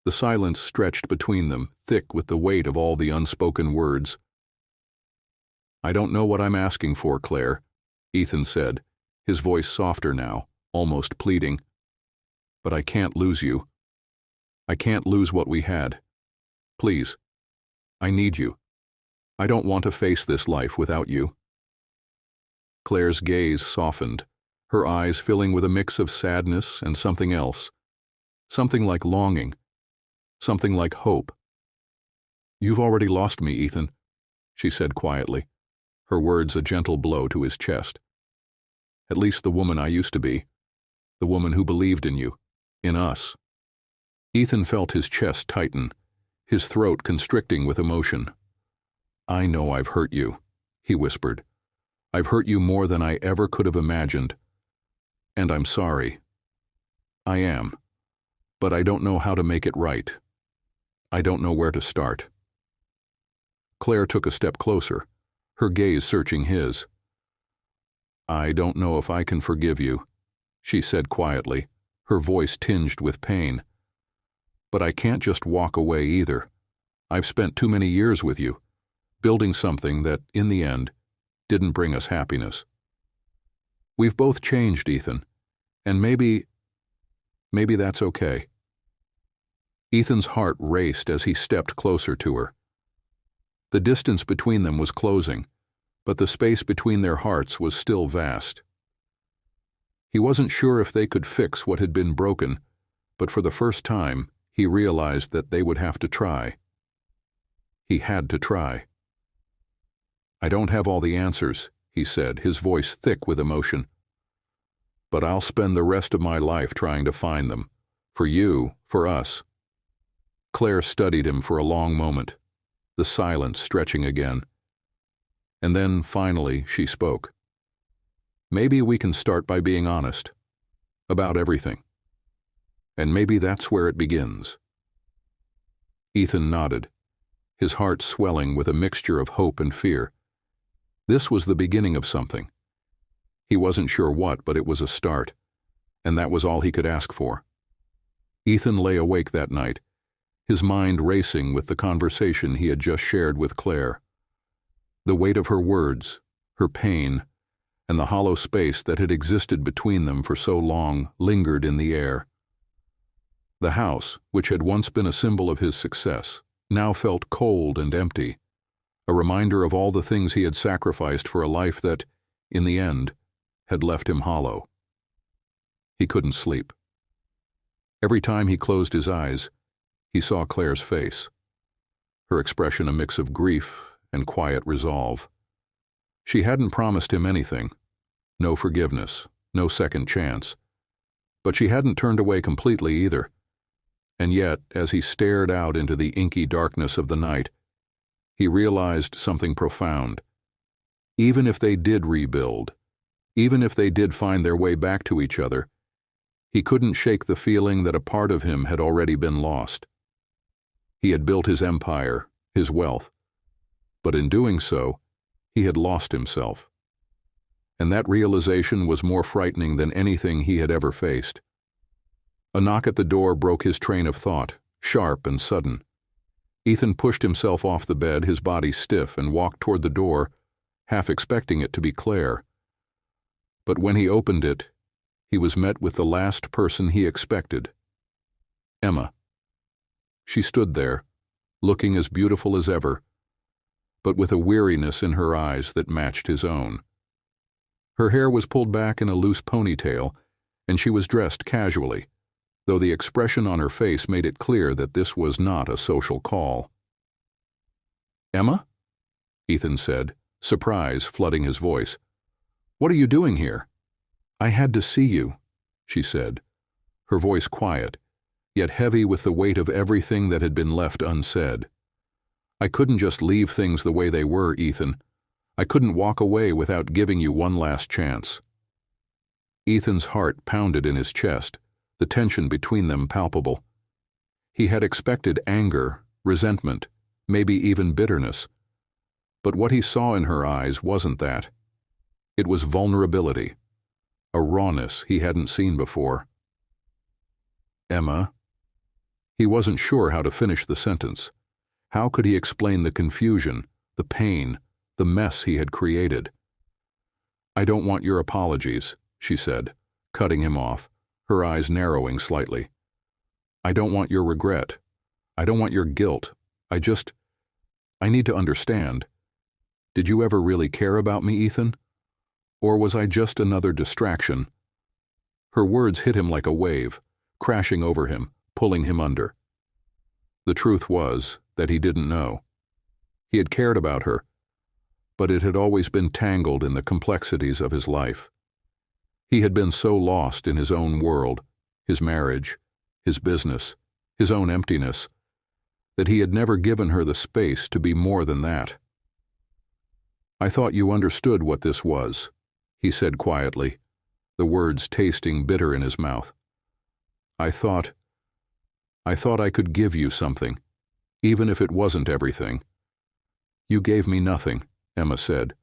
Speaker 1: The silence stretched between them, thick with the weight of all the unspoken words. "I don't know what I'm asking for, Claire," Ethan said, his voice softer now, almost pleading. "But I can't lose you. I can't lose what we had. Please. I need you. I don't want to face this life without you." Claire's gaze softened, her eyes filling with a mix of sadness and something else. Something like longing. Something like hope. "You've already lost me, Ethan," she said quietly, her words a gentle blow to his chest. "At least the woman I used to be. The woman who believed in you. In us." Ethan felt his chest tighten, his throat constricting with emotion. "I know I've hurt you," he whispered. "I've hurt you more than I ever could have imagined. And I'm sorry. I am. But I don't know how to make it right. I don't know where to start." Claire took a step closer, her gaze searching his. "I don't know if I can forgive you," she said quietly, her voice tinged with pain. "But I can't just walk away either. I've spent too many years with you, building something that, in the end, didn't bring us happiness. We've both changed, Ethan, and maybe that's okay." Ethan's heart raced as he stepped closer to her. The distance between them was closing, but the space between their hearts was still vast. He wasn't sure if they could fix what had been broken, but for the first time, he realized that they would have to try. He had to try. "I don't have all the answers," he said, his voice thick with emotion. "But I'll spend the rest of my life trying to find them. For you, for us." Claire studied him for a long moment, the silence stretching again. And then, finally, she spoke. "Maybe we can start by being honest. About everything. And maybe that's where it begins." Ethan nodded, his heart swelling with a mixture of hope and fear. This was the beginning of something. He wasn't sure what, but it was a start, and that was all he could ask for. Ethan lay awake that night, his mind racing with the conversation he had just shared with Claire. The weight of her words, her pain, and the hollow space that had existed between them for so long lingered in the air. The house, which had once been a symbol of his success, now felt cold and empty, a reminder of all the things he had sacrificed for a life that, in the end, had left him hollow. He couldn't sleep. Every time he closed his eyes, he saw Claire's face, her expression a mix of grief and quiet resolve. She hadn't promised him anything, no forgiveness, no second chance, but she hadn't turned away completely either. And yet, as he stared out into the inky darkness of the night, he realized something profound. Even if they did rebuild, even if they did find their way back to each other, he couldn't shake the feeling that a part of him had already been lost. He had built his empire, his wealth, but in doing so, he had lost himself. And that realization was more frightening than anything he had ever faced. A knock at the door broke his train of thought, sharp and sudden. Ethan pushed himself off the bed, his body stiff, and walked toward the door, half expecting it to be Claire. But when he opened it, he was met with the last person he expected. Emma. She stood there, looking as beautiful as ever, but with a weariness in her eyes that matched his own. Her hair was pulled back in a loose ponytail, and she was dressed casually, though the expression on her face made it clear that this was not a social call. "Emma?" Ethan said, surprise flooding his voice. "What are you doing here?" "I had to see you," she said, her voice quiet, yet heavy with the weight of everything that had been left unsaid. I couldn't just leave things the way they were, Ethan. I couldn't walk away without giving you one last chance." Ethan's heart pounded in his chest, the tension between them palpable. He had expected anger, resentment, maybe even bitterness. But what he saw in her eyes wasn't that. It was vulnerability, a rawness he hadn't seen before. "Emma?" He wasn't sure how to finish the sentence. How could he explain the confusion, the pain, the mess he had created? "I don't want your apologies," she said, cutting him off, her eyes narrowing slightly. "I don't want your regret. I don't want your guilt. I need to understand. Did you ever really care about me, Ethan? Or was I just another distraction?" Her words hit him like a wave, crashing over him, pulling him under. The truth was that he didn't know. He had cared about her, but it had always been tangled in the complexities of his life. He had been so lost in his own world, his marriage, his business, his own emptiness, that he had never given her the space to be more than that. "I thought you understood what this was," he said quietly, the words tasting bitter in his mouth. I thought I could give you something, even if it wasn't everything." "You gave me nothing," Emma said,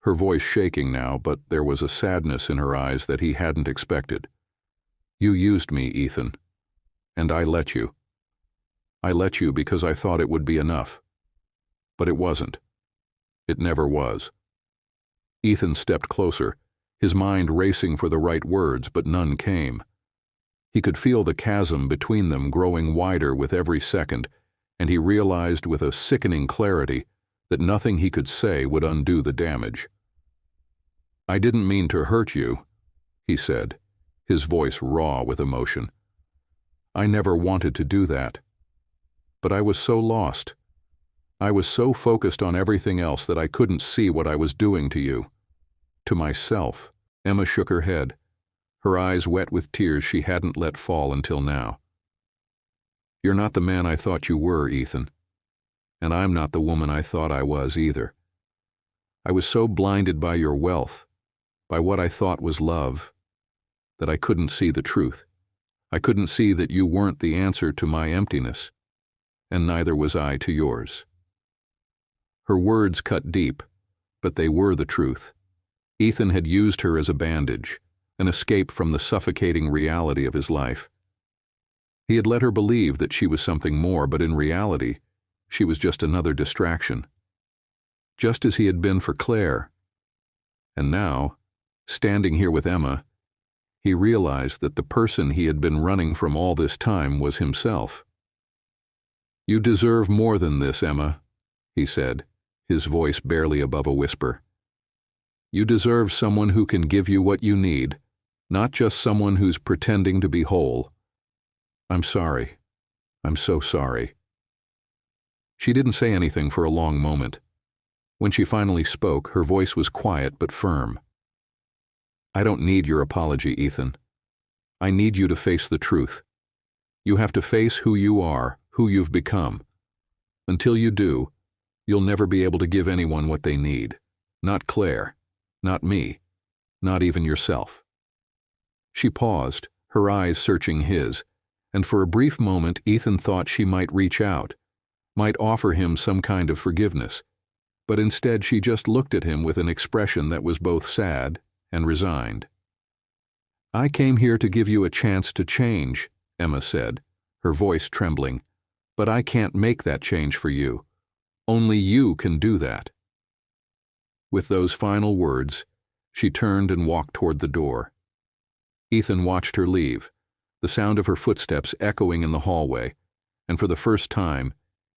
Speaker 1: her voice shaking now, but there was a sadness in her eyes that he hadn't expected. "You used me, Ethan, and I let you. I let you because I thought it would be enough. But it wasn't. It never was." Ethan stepped closer, his mind racing for the right words, but none came. He could feel the chasm between them growing wider with every second, and he realized with a sickening clarity that nothing he could say would undo the damage. "I didn't mean to hurt you," he said, his voice raw with emotion. "I never wanted to do that. But I was so lost. I was so focused on everything else that I couldn't see what I was doing to you. To myself." Emma shook her head, her eyes wet with tears she hadn't let fall until now. "You're not the man I thought you were, Ethan. And I'm not the woman I thought I was either. I was so blinded by your wealth, by what I thought was love, that I couldn't see the truth. I couldn't see that you weren't the answer to my emptiness, and neither was I to yours." Her words cut deep, but they were the truth. Ethan had used her as a bandage, an escape from the suffocating reality of his life. He had let her believe that she was something more, but in reality, she was just another distraction. Just as he had been for Claire. And now, standing here with Emma, he realized that the person he had been running from all this time was himself. "You deserve more than this, Emma," he said, his voice barely above a whisper. "You deserve someone who can give you what you need, not just someone who's pretending to be whole. I'm sorry. I'm so sorry." She didn't say anything for a long moment. When she finally spoke, her voice was quiet but firm. "I don't need your apology, Ethan. I need you to face the truth. You have to face who you are, who you've become. Until you do, you'll never be able to give anyone what they need. Not Claire, not me, not even yourself." She paused, her eyes searching his, and for a brief moment Ethan thought she might reach out, might offer him some kind of forgiveness, but instead she just looked at him with an expression that was both sad and resigned. "I came here to give you a chance to change," Emma said, her voice trembling, "but I can't make that change for you. Only you can do that." With those final words, she turned and walked toward the door. Ethan watched her leave, the sound of her footsteps echoing in the hallway, and for the first time,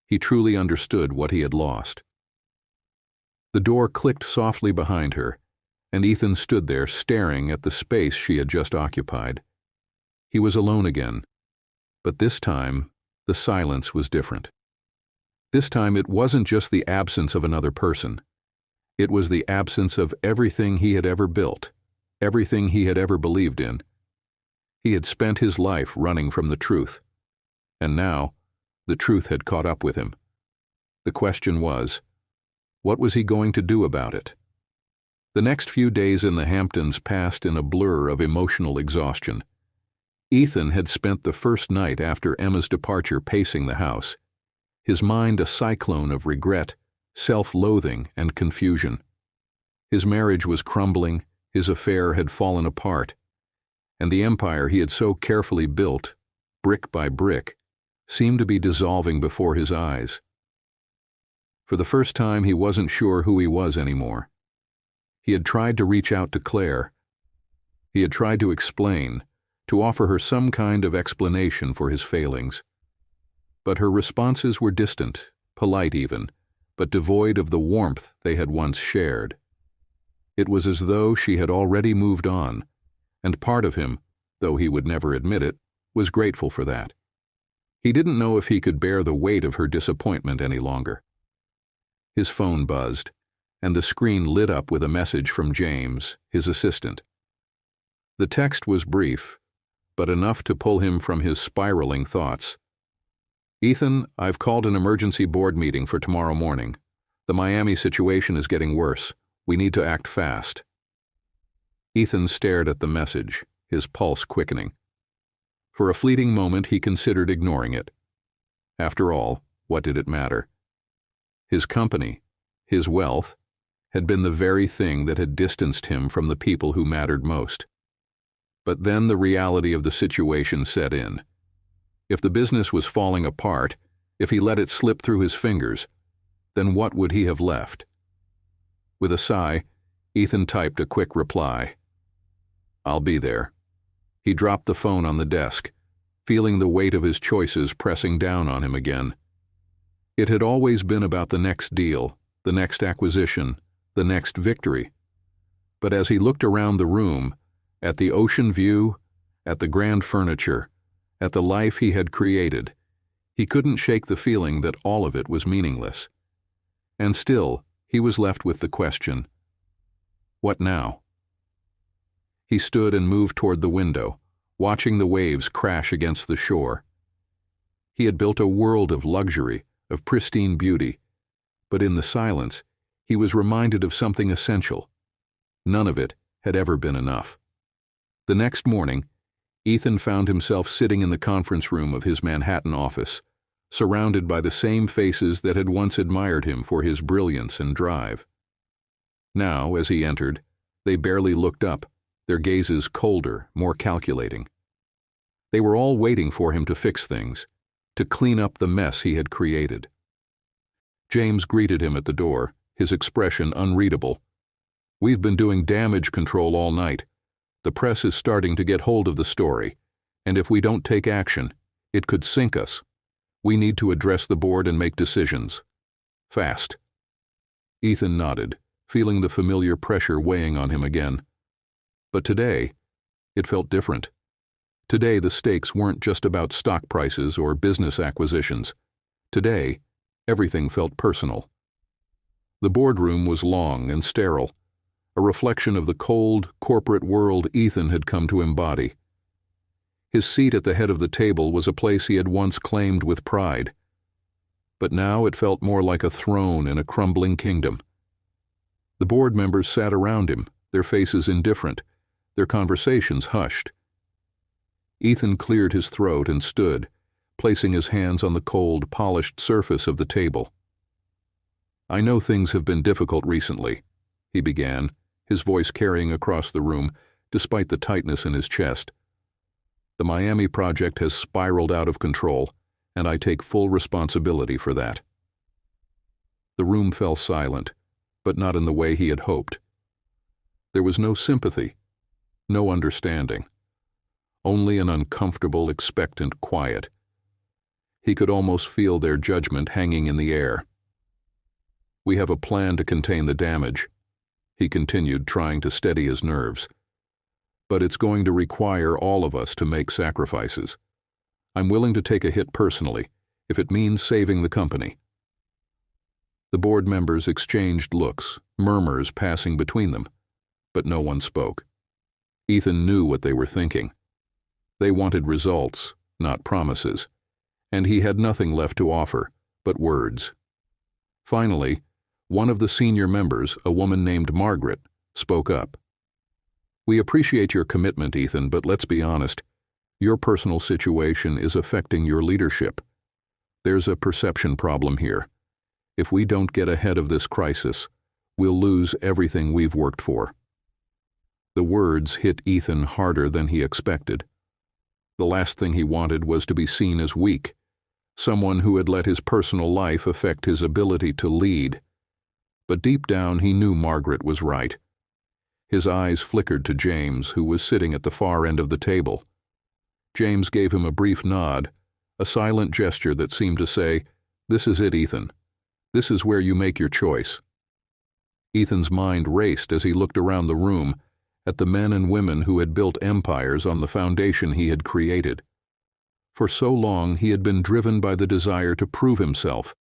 Speaker 1: he truly understood what he had lost. The door clicked softly behind her, and Ethan stood there staring at the space she had just occupied. He was alone again, but this time, the silence was different. This time it wasn't just the absence of another person. It was the absence of everything he had ever built, everything he had ever believed in. He had spent his life running from the truth, and now the truth had caught up with him. The question was, what was he going to do about it? The next few days in the Hamptons passed in a blur of emotional exhaustion. Ethan had spent the first night after Emma's departure pacing the house, his mind a cyclone of regret, self-loathing, and confusion. His marriage was crumbling, his affair had fallen apart, and the empire he had so carefully built, brick by brick, seemed to be dissolving before his eyes. For the first time, he wasn't sure who he was anymore. He had tried to reach out to Claire. He had tried to explain, to offer her some kind of explanation for his failings. But her responses were distant, polite even, but devoid of the warmth they had once shared. It was as though she had already moved on, and part of him, though he would never admit it, was grateful for that. He didn't know if he could bear the weight of her disappointment any longer. His phone buzzed, and the screen lit up with a message from James, his assistant. The text was brief, but enough to pull him from his spiraling thoughts. "Ethan, I've called an emergency board meeting for tomorrow morning. The Miami situation is getting worse. We need to act fast." Ethan stared at the message, his pulse quickening. For a fleeting moment he considered ignoring it. After all, what did it matter? His company, his wealth, had been the very thing that had distanced him from the people who mattered most. But then the reality of the situation set in. If the business was falling apart, if he let it slip through his fingers, then what would he have left? With a sigh, Ethan typed a quick reply. "I'll be there." He dropped the phone on the desk, feeling the weight of his choices pressing down on him again. It had always been about the next deal, the next acquisition, the next victory. But as he looked around the room, at the ocean view, at the grand furniture, at the life he had created, he couldn't shake the feeling that all of it was meaningless. And still, he was left with the question, what now? He stood and moved toward the window, watching the waves crash against the shore. He had built a world of luxury, of pristine beauty, but in the silence, he was reminded of something essential. None of it had ever been enough. The next morning, Ethan found himself sitting in the conference room of his Manhattan office, surrounded by the same faces that had once admired him for his brilliance and drive. Now, as he entered, they barely looked up, their gazes colder, more calculating. They were all waiting for him to fix things, to clean up the mess he had created. James greeted him at the door, his expression unreadable. "We've been doing damage control all night. The press is starting to get hold of the story, and if we don't take action, it could sink us. We need to address the board and make decisions. Fast." Ethan nodded, feeling the familiar pressure weighing on him again. But today, it felt different. Today the stakes weren't just about stock prices or business acquisitions. Today, everything felt personal. The boardroom was long and sterile, a reflection of the cold, corporate world Ethan had come to embody. His seat at the head of the table was a place he had once claimed with pride, but now it felt more like a throne in a crumbling kingdom. The board members sat around him, their faces indifferent, their conversations hushed. Ethan cleared his throat and stood, placing his hands on the cold, polished surface of the table. "I know things have been difficult recently," he began, his voice carrying across the room, despite the tightness in his chest. "The Miami project has spiraled out of control, and I take full responsibility for that." The room fell silent, but not in the way he had hoped. There was no sympathy, no understanding, only an uncomfortable, expectant quiet. He could almost feel their judgment hanging in the air. "We have a plan to contain the damage," he continued, trying to steady his nerves. "But it's going to require all of us to make sacrifices. I'm willing to take a hit personally, if it means saving the company." The board members exchanged looks, murmurs passing between them, but no one spoke. Ethan knew what they were thinking. They wanted results, not promises, and he had nothing left to offer but words. Finally, one of the senior members, a woman named Margaret, spoke up. "We appreciate your commitment, Ethan, but let's be honest. Your personal situation is affecting your leadership. There's a perception problem here. If we don't get ahead of this crisis, we'll lose everything we've worked for." The words hit Ethan harder than he expected. The last thing he wanted was to be seen as weak, someone who had let his personal life affect his ability to lead. But deep down he knew Margaret was right. His eyes flickered to James, who was sitting at the far end of the table. James gave him a brief nod, a silent gesture that seemed to say, "This is it, Ethan. This is where you make your choice." Ethan's mind raced as he looked around the room at the men and women who had built empires on the foundation he had created. For so long he had been driven by the desire to prove himself,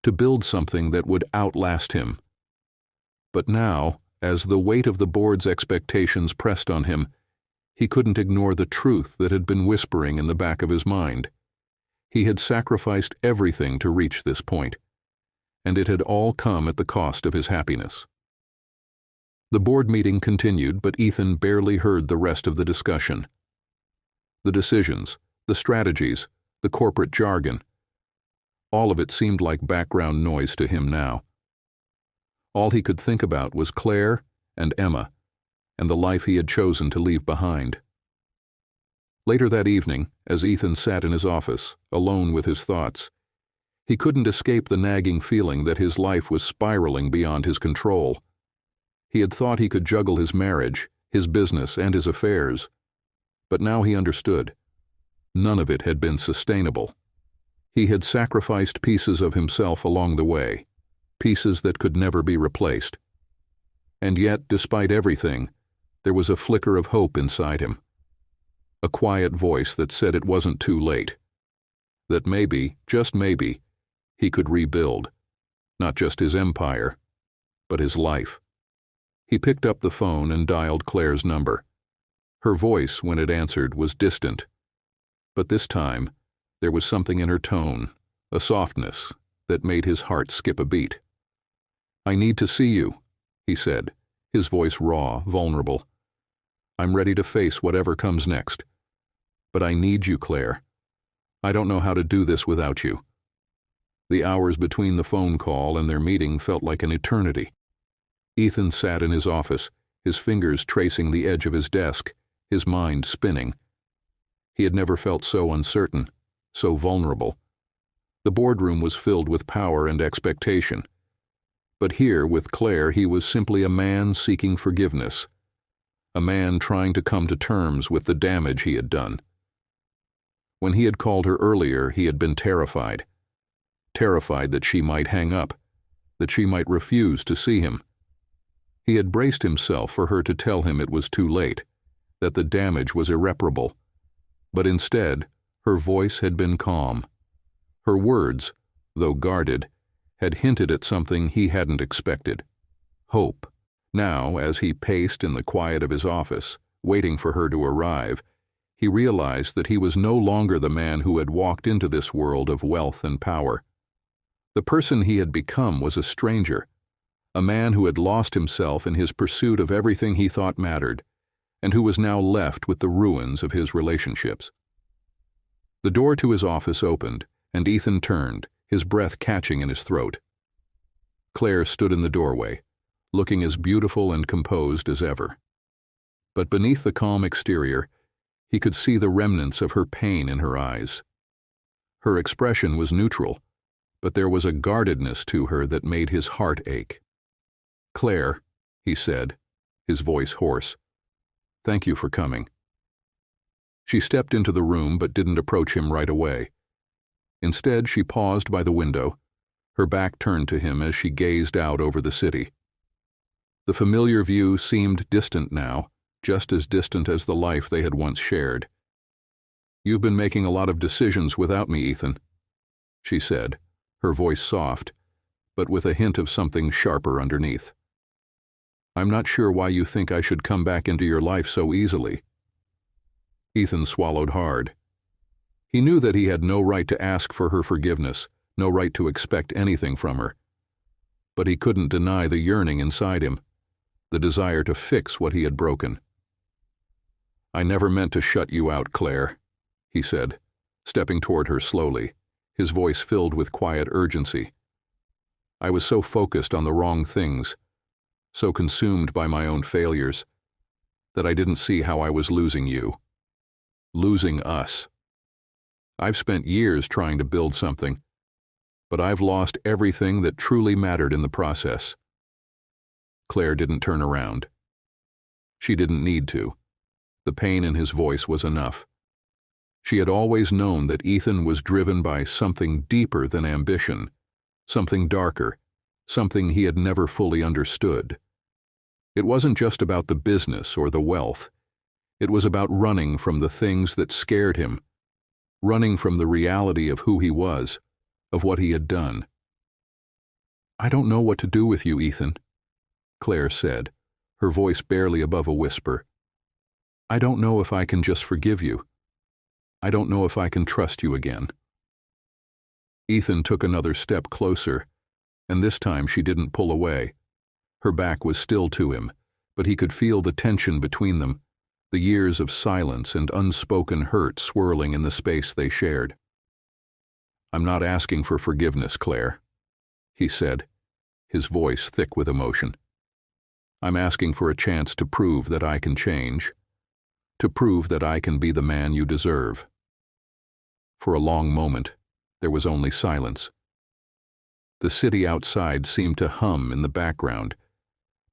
Speaker 1: to build something that would outlast him. But now, as the weight of the board's expectations pressed on him, he couldn't ignore the truth that had been whispering in the back of his mind. He had sacrificed everything to reach this point, and it had all come at the cost of his happiness. The board meeting continued, but Ethan barely heard the rest of the discussion. The decisions, the strategies, the corporate jargon, all of it seemed like background noise to him now. All he could think about was Claire and Emma, and the life he had chosen to leave behind. Later that evening, as Ethan sat in his office, alone with his thoughts, he couldn't escape the nagging feeling that his life was spiraling beyond his control. He had thought he could juggle his marriage, his business, and his affairs, but now he understood. None of it had been sustainable. He had sacrificed pieces of himself along the way, pieces that could never be replaced. And yet, despite everything, there was a flicker of hope inside him. A quiet voice that said it wasn't too late. That maybe, just maybe, he could rebuild, not just his empire, but his life. He picked up the phone and dialed Claire's number. Her voice, when it answered, was distant. But this time, there was something in her tone, a softness, that made his heart skip a beat. "I need to see you," he said, his voice raw, vulnerable. "I'm ready to face whatever comes next. But I need you, Claire. I don't know how to do this without you." The hours between the phone call and their meeting felt like an eternity. Ethan sat in his office, his fingers tracing the edge of his desk, his mind spinning. He had never felt so uncertain, so vulnerable. The boardroom was filled with power and expectation. But here, with Claire, he was simply a man seeking forgiveness, a man trying to come to terms with the damage he had done. When he had called her earlier, he had been terrified. Terrified that she might hang up, that she might refuse to see him. He had braced himself for her to tell him it was too late, that the damage was irreparable. But instead, her voice had been calm. Her words, though guarded, had hinted at something he hadn't expected. Hope. Now, as he paced in the quiet of his office, waiting for her to arrive, he realized that he was no longer the man who had walked into this world of wealth and power. The person he had become was a stranger, a man who had lost himself in his pursuit of everything he thought mattered, and who was now left with the ruins of his relationships. The door to his office opened, and Ethan turned, his breath catching in his throat. Claire stood in the doorway, looking as beautiful and composed as ever. But beneath the calm exterior, he could see the remnants of her pain in her eyes. Her expression was neutral, but there was a guardedness to her that made his heart ache. "Claire," he said, his voice hoarse, "thank you for coming." She stepped into the room but didn't approach him right away. Instead, she paused by the window, her back turned to him as she gazed out over the city. The familiar view seemed distant now, just as distant as the life they had once shared. "You've been making a lot of decisions without me, Ethan," she said, her voice soft, but with a hint of something sharper underneath. "I'm not sure why you think I should come back into your life so easily." Ethan swallowed hard. He knew that he had no right to ask for her forgiveness, no right to expect anything from her. but he couldn't deny the yearning inside him, the desire to fix what he had broken. "I never meant to shut you out, Claire," he said, stepping toward her slowly, his voice filled with quiet urgency. "I was so focused on the wrong things, so consumed by my own failures, that I didn't see how I was losing you. Losing us. I've spent years trying to build something, but I've lost everything that truly mattered in the process." Claire didn't turn around. She didn't need to. The pain in his voice was enough. She had always known that Ethan was driven by something deeper than ambition, something darker, something he had never fully understood. It wasn't just about the business or the wealth. It was about running from the things that scared him, running from the reality of who he was, of what he had done. "I don't know what to do with you, Ethan," Claire said, her voice barely above a whisper. "I don't know if I can just forgive you. I don't know if I can trust you again." Ethan took another step closer, and this time she didn't pull away. Her back was still to him, but he could feel the tension between them, the years of silence and unspoken hurt swirling in the space they shared. "I'm not asking for forgiveness, Claire," he said, his voice thick with emotion. "I'm asking for a chance to prove that I can change, to prove that I can be the man you deserve." For a long moment, there was only silence. The city outside seemed to hum in the background,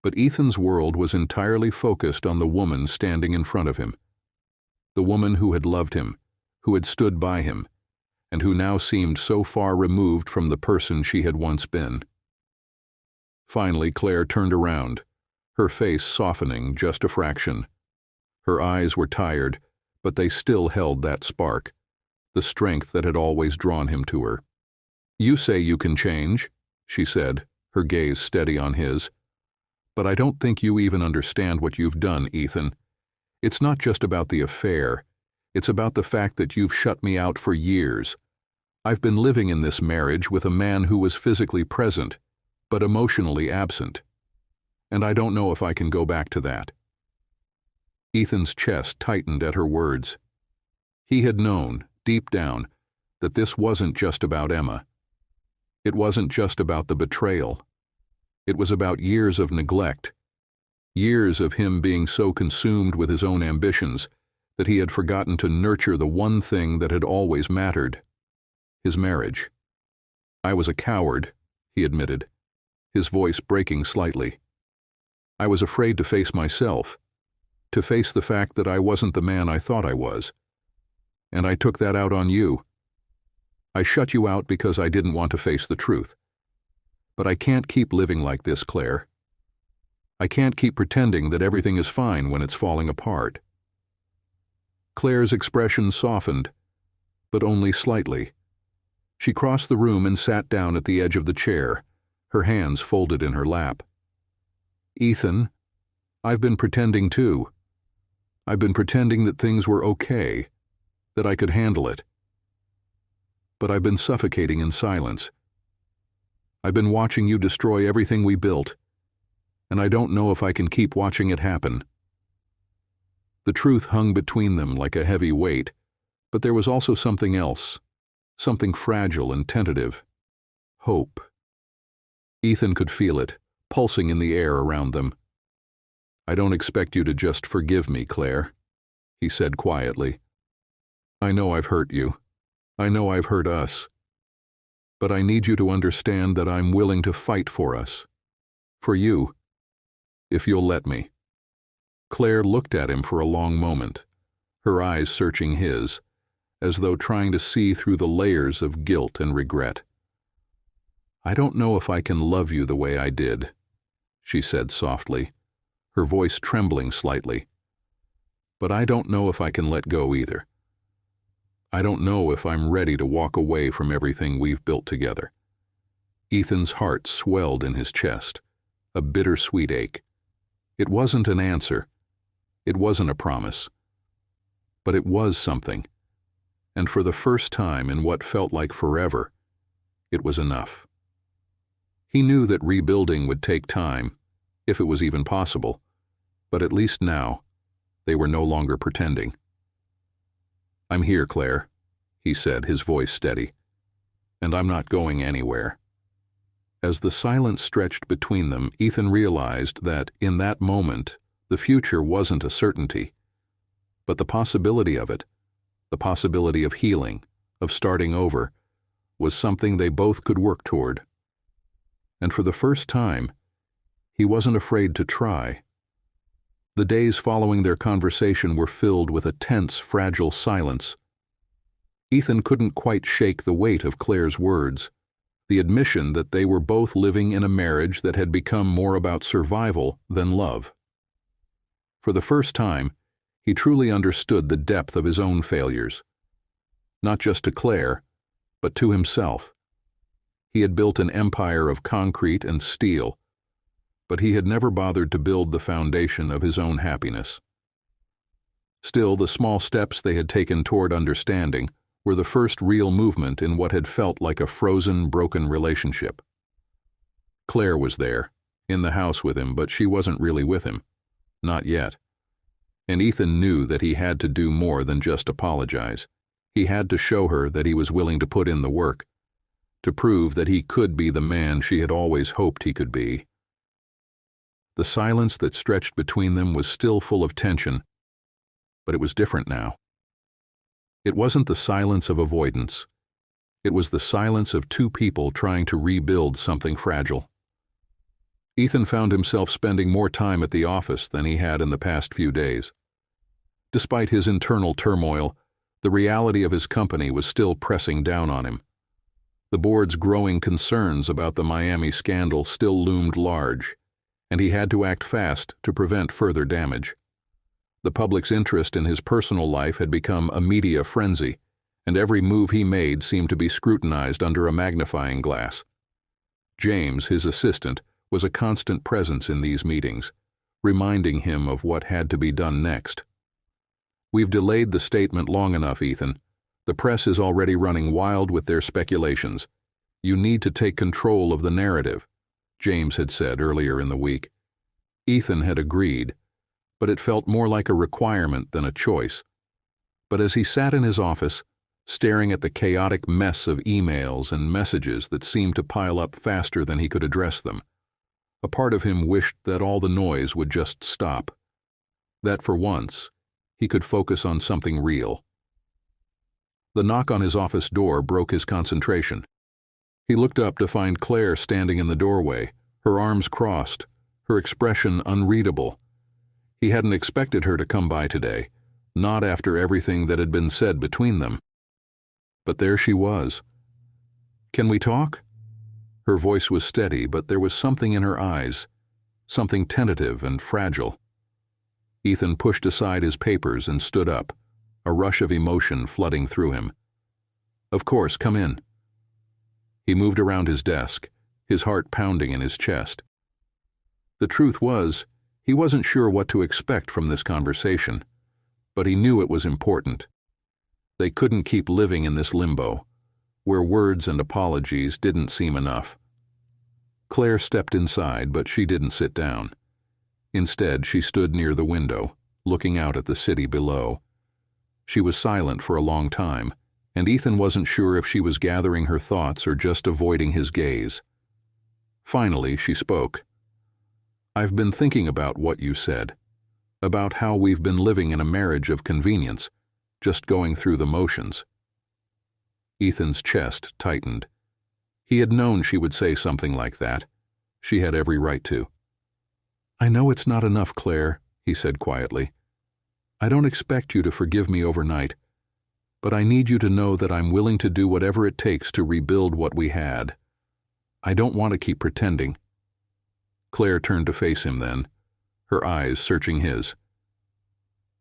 Speaker 1: but Ethan's world was entirely focused on the woman standing in front of him, the woman who had loved him, who had stood by him, and who now seemed so far removed from the person she had once been. Finally, Claire turned around, her face softening just a fraction. Her eyes were tired, but they still held that spark, the strength that had always drawn him to her. "You say you can change," she said, her gaze steady on his. "But I don't think you even understand what you've done, Ethan. It's not just about the affair. It's about the fact that you've shut me out for years. I've been living in this marriage with a man who was physically present, but emotionally absent. And I don't know if I can go back to that." Ethan's chest tightened at her words. He had known, deep down, that this wasn't just about Emma. It wasn't just about the betrayal. It was about years of neglect, years of him being so consumed with his own ambitions that he had forgotten to nurture the one thing that had always mattered: his marriage. "I was a coward," he admitted, his voice breaking slightly. "I was afraid to face myself, to face the fact that I wasn't the man I thought I was. And I took that out on you. I shut you out because I didn't want to face the truth. But I can't keep living like this, Claire. I can't keep pretending that everything is fine when it's falling apart." Claire's expression softened, but only slightly. She crossed the room and sat down at the edge of the chair, her hands folded in her lap. "Ethan, I've been pretending too. I've been pretending that things were okay, that I could handle it. But I've been suffocating in silence. I've been watching you destroy everything we built, and I don't know if I can keep watching it happen." The truth hung between them like a heavy weight, but there was also something else, something fragile and tentative: hope. Ethan could feel it, pulsing in the air around them. "I don't expect you to just forgive me, Claire," he said quietly. "I know I've hurt you. I know I've hurt us. But I need you to understand that I'm willing to fight for us. For you. If you'll let me." Claire looked at him for a long moment, her eyes searching his, as though trying to see through the layers of guilt and regret. "I don't know if I can love you the way I did," she said softly, her voice trembling slightly. "But I don't know if I can let go either. I don't know if I'm ready to walk away from everything we've built together." Ethan's heart swelled in his chest, a bittersweet ache. It wasn't an answer. It wasn't a promise. But it was something. And for the first time in what felt like forever, it was enough. He knew that rebuilding would take time, if it was even possible, but at least now, they were no longer pretending. "I'm here, Claire," he said, his voice steady, "and I'm not going anywhere." As the silence stretched between them, Ethan realized that, in that moment, the future wasn't a certainty, but the possibility of it, the possibility of healing, of starting over, was something they both could work toward. And for the first time, he wasn't afraid to try. The days following their conversation were filled with a tense, fragile silence. Ethan couldn't quite shake the weight of Claire's words, the admission that they were both living in a marriage that had become more about survival than love. For the first time, he truly understood the depth of his own failures, not just to Claire, but to himself. He had built an empire of concrete and steel, but he had never bothered to build the foundation of his own happiness. Still, the small steps they had taken toward understanding were the first real movement in what had felt like a frozen, broken relationship. Claire was there, in the house with him, but she wasn't really with him. Not yet. And Ethan knew that he had to do more than just apologize. He had to show her that he was willing to put in the work, to prove that he could be the man she had always hoped he could be. The silence that stretched between them was still full of tension, but it was different now. It wasn't the silence of avoidance. It was the silence of two people trying to rebuild something fragile. Ethan found himself spending more time at the office than he had in the past few days. Despite his internal turmoil, the reality of his company was still pressing down on him. The board's growing concerns about the Miami scandal still loomed large, and he had to act fast to prevent further damage. The public's interest in his personal life had become a media frenzy, and every move he made seemed to be scrutinized under a magnifying glass. James, his assistant, was a constant presence in these meetings, reminding him of what had to be done next. "We've delayed the statement long enough, Ethan. The press is already running wild with their speculations. You need to take control of the narrative," James had said earlier in the week. Ethan had agreed, but it felt more like a requirement than a choice. But as he sat in his office, staring at the chaotic mess of emails and messages that seemed to pile up faster than he could address them, a part of him wished that all the noise would just stop. That for once, he could focus on something real. The knock on his office door broke his concentration. He looked up to find Claire standing in the doorway, her arms crossed, her expression unreadable. He hadn't expected her to come by today, not after everything that had been said between them. But there she was. "Can we talk?" Her voice was steady, but there was something in her eyes, something tentative and fragile. Ethan pushed aside his papers and stood up, a rush of emotion flooding through him. "Of course, come in." He moved around his desk, his heart pounding in his chest. The truth was, he wasn't sure what to expect from this conversation, but he knew it was important. They couldn't keep living in this limbo, where words and apologies didn't seem enough. Claire stepped inside, but she didn't sit down. Instead, she stood near the window, looking out at the city below. She was silent for a long time, and Ethan wasn't sure if she was gathering her thoughts or just avoiding his gaze. Finally, she spoke. "I've been thinking about what you said, about how we've been living in a marriage of convenience, just going through the motions." Ethan's chest tightened. He had known she would say something like that. She had every right to. "I know it's not enough, Claire," he said quietly. "I don't expect you to forgive me overnight, but I need you to know that I'm willing to do whatever it takes to rebuild what we had. I don't want to keep pretending." Claire turned to face him then, her eyes searching his.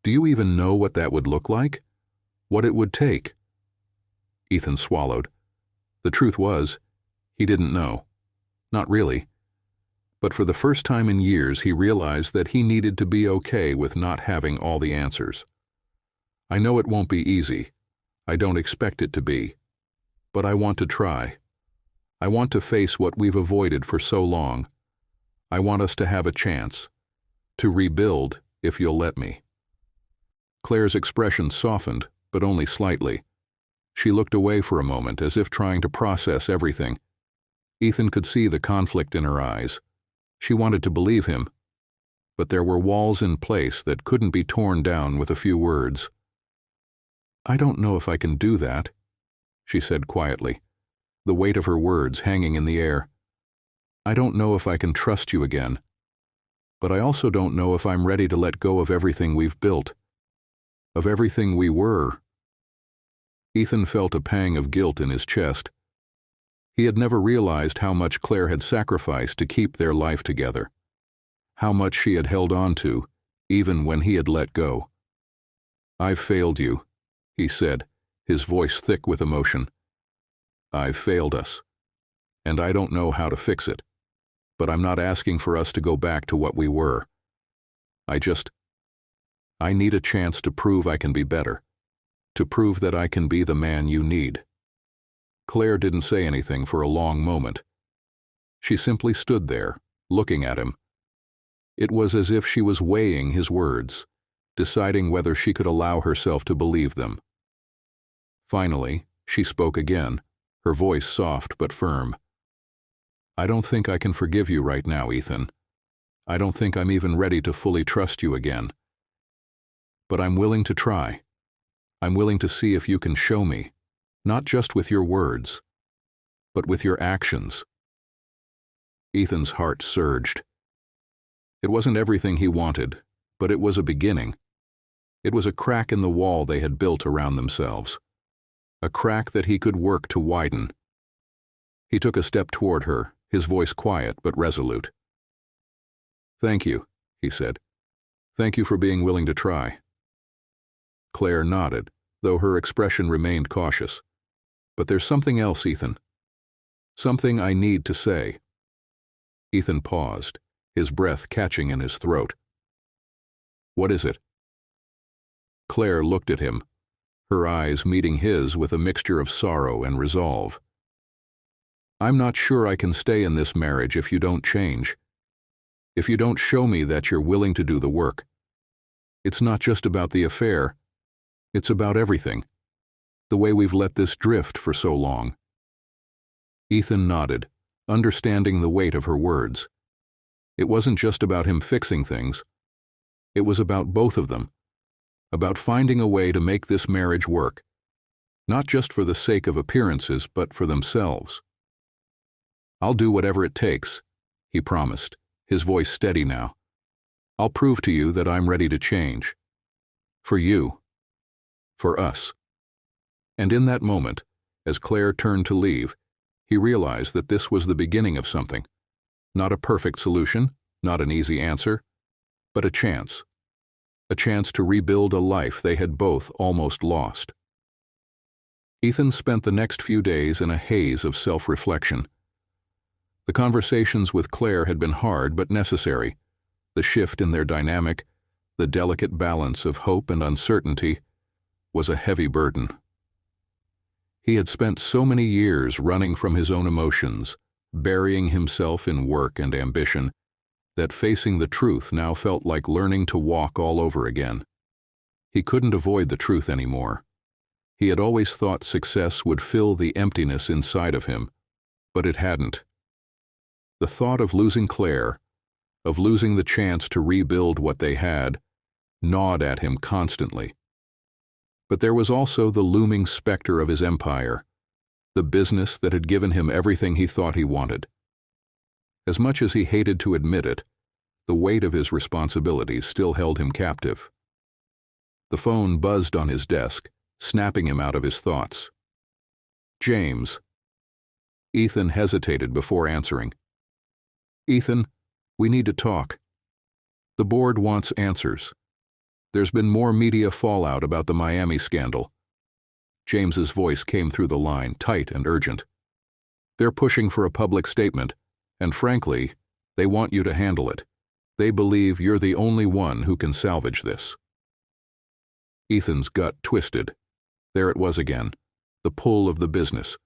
Speaker 1: "Do you even know what that would look like? What it would take?" Ethan swallowed. The truth was, he didn't know. Not really. But for the first time in years, he realized that he needed to be okay with not having all the answers. "I know it won't be easy. I don't expect it to be. But I want to try." I want to face what we've avoided for so long. I want us to have a chance. To rebuild, if you'll let me." Claire's expression softened, but only slightly. She looked away for a moment, as if trying to process everything. Ethan could see the conflict in her eyes. She wanted to believe him, but there were walls in place that couldn't be torn down with a few words. "I don't know if I can do that," she said quietly, the weight of her words hanging in the air. "I don't know if I can trust you again, but I also don't know if I'm ready to let go of everything we've built, of everything we were." Ethan felt a pang of guilt in his chest. He had never realized how much Claire had sacrificed to keep their life together, how much she had held on to, even when he had let go. "I've failed you," he said, his voice thick with emotion. "I've failed us, and I don't know how to fix it, but I'm not asking for us to go back to what we were. I need a chance to prove I can be better, to prove that I can be the man you need." Claire didn't say anything for a long moment. She simply stood there, looking at him. It was as if she was weighing his words, deciding whether she could allow herself to believe them. Finally, she spoke again, her voice soft but firm. "I don't think I can forgive you right now, Ethan. I don't think I'm even ready to fully trust you again. But I'm willing to try. I'm willing to see if you can show me, not just with your words, but with your actions." Ethan's heart surged. It wasn't everything he wanted, but it was a beginning. It was a crack in the wall they had built around themselves, a crack that he could work to widen. He took a step toward her, his voice quiet but resolute. "Thank you," he said. "Thank you for being willing to try." Claire nodded, though her expression remained cautious. "But there's something else, Ethan. Something I need to say." Ethan paused, his breath catching in his throat. "What is it?" Claire looked at him, her eyes meeting his with a mixture of sorrow and resolve. "I'm not sure I can stay in this marriage if you don't change, if you don't show me that you're willing to do the work. It's not just about the affair. It's about everything, the way we've let this drift for so long." Ethan nodded, understanding the weight of her words. It wasn't just about him fixing things. It was about both of them, about finding a way to make this marriage work, not just for the sake of appearances, but for themselves. "I'll do whatever it takes," he promised, his voice steady now. "I'll prove to you that I'm ready to change. For you. For us." And in that moment, as Claire turned to leave, he realized that this was the beginning of something. Not a perfect solution, not an easy answer, but a chance. A chance to rebuild a life they had both almost lost. Ethan spent the next few days in a haze of self-reflection. The conversations with Claire had been hard but necessary. The shift in their dynamic, the delicate balance of hope and uncertainty, was a heavy burden. He had spent so many years running from his own emotions, burying himself in work and ambition, that facing the truth now felt like learning to walk all over again. He couldn't avoid the truth anymore. He had always thought success would fill the emptiness inside of him, but it hadn't. The thought of losing Claire, of losing the chance to rebuild what they had, gnawed at him constantly. But there was also the looming specter of his empire, the business that had given him everything he thought he wanted. As much as he hated to admit it, the weight of his responsibilities still held him captive. The phone buzzed on his desk, snapping him out of his thoughts. "James." Ethan hesitated before answering. "Ethan, we need to talk. The board wants answers. There's been more media fallout about the Miami scandal." James's voice came through the line, tight and urgent. "They're pushing for a public statement, and frankly, they want you to handle it. They believe you're the only one who can salvage this." Ethan's gut twisted. There it was again, the pull of the business,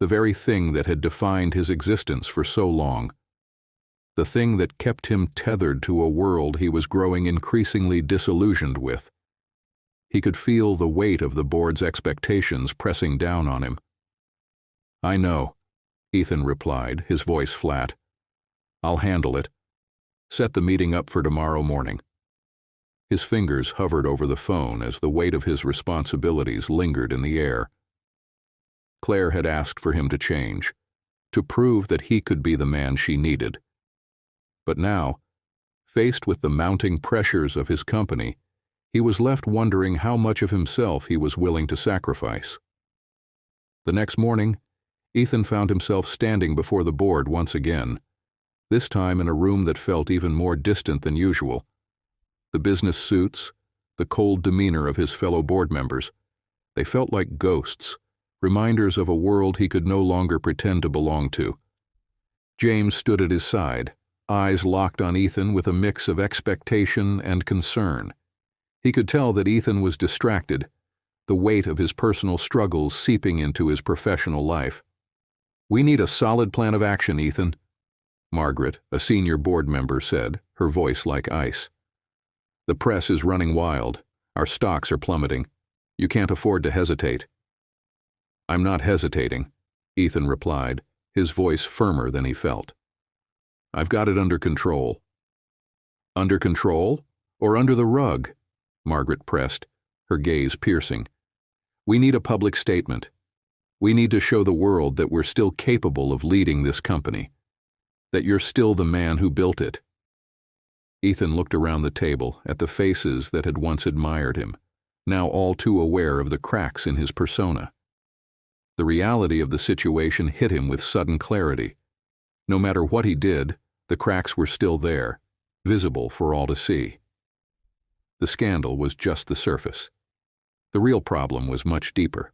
Speaker 1: the very thing that had defined his existence for so long, the thing that kept him tethered to a world he was growing increasingly disillusioned with. He could feel the weight of the board's expectations pressing down on him. "I know," Ethan replied, his voice flat. "I'll handle it. Set the meeting up for tomorrow morning." His fingers hovered over the phone as the weight of his responsibilities lingered in the air. Claire had asked for him to change, to prove that he could be the man she needed. But now, faced with the mounting pressures of his company, he was left wondering how much of himself he was willing to sacrifice. The next morning, Ethan found himself standing before the board once again, this time in a room that felt even more distant than usual. The business suits, the cold demeanor of his fellow board members, they felt like ghosts, reminders of a world he could no longer pretend to belong to. James stood at his side, eyes locked on Ethan with a mix of expectation and concern. He could tell that Ethan was distracted, the weight of his personal struggles seeping into his professional life. "We need a solid plan of action, Ethan," Margaret, a senior board member, said, her voice like ice. "The press is running wild. Our stocks are plummeting. You can't afford to hesitate." "I'm not hesitating," Ethan replied, his voice firmer than he felt. "I've got it under control." "Under control? Or under the rug?" Margaret pressed, her gaze piercing. "We need a public statement. We need to show the world that we're still capable of leading this company, that you're still the man who built it." Ethan looked around the table at the faces that had once admired him, now all too aware of the cracks in his persona. The reality of the situation hit him with sudden clarity. No matter what he did, the cracks were still there, visible for all to see. The scandal was just the surface. The real problem was much deeper.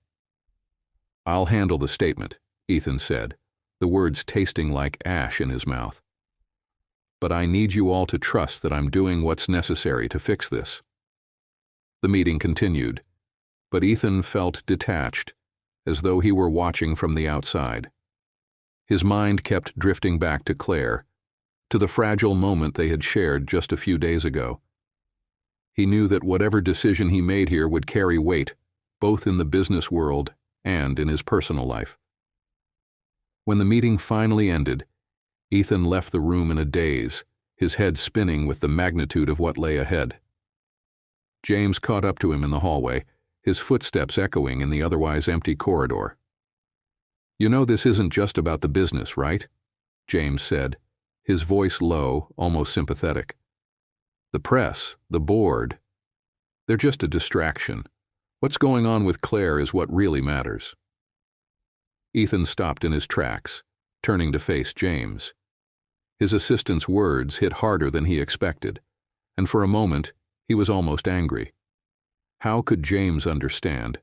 Speaker 1: "I'll handle the statement," Ethan said, the words tasting like ash in his mouth. "But I need you all to trust that I'm doing what's necessary to fix this." The meeting continued, but Ethan felt detached, as though he were watching from the outside. His mind kept drifting back to Claire, to the fragile moment they had shared just a few days ago. He knew that whatever decision he made here would carry weight, both in the business world and in his personal life. When the meeting finally ended, Ethan left the room in a daze, his head spinning with the magnitude of what lay ahead. James caught up to him in the hallway, his footsteps echoing in the otherwise empty corridor. "You know this isn't just about the business, right?" James said, his voice low, almost sympathetic. "The press, the board, they're just a distraction. What's going on with Claire is what really matters." Ethan stopped in his tracks, turning to face James. His assistant's words hit harder than he expected, and for a moment he was almost angry. How could James understand?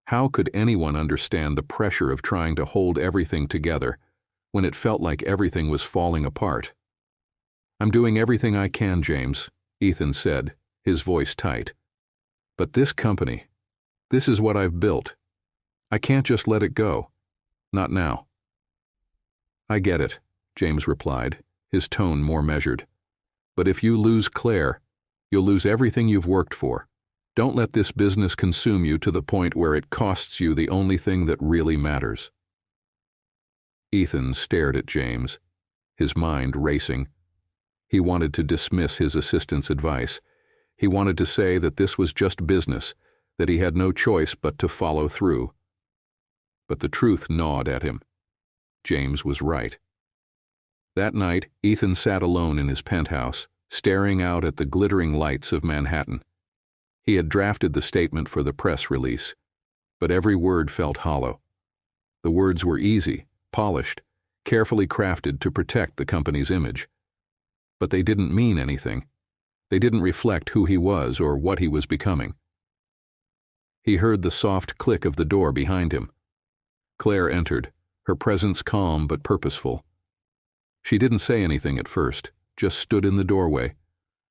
Speaker 1: How could anyone understand the pressure of trying to hold everything together when it felt like everything was falling apart? "I'm doing everything I can, James," Ethan said, his voice tight. "But this company, this is what I've built. I can't just let it go. Not now." "I get it," James replied, his tone more measured. "But if you lose Claire, you'll lose everything you've worked for. Don't let this business consume you to the point where it costs you the only thing that really matters." Ethan stared at James, his mind racing. He wanted to dismiss his assistant's advice. He wanted to say that this was just business, that he had no choice but to follow through. But the truth gnawed at him. James was right. That night, Ethan sat alone in his penthouse, staring out at the glittering lights of Manhattan. He had drafted the statement for the press release, but every word felt hollow. The words were easy, polished, carefully crafted to protect the company's image. But they didn't mean anything. They didn't reflect who he was or what he was becoming. He heard the soft click of the door behind him. Claire entered, her presence calm but purposeful. She didn't say anything at first, just stood in the doorway,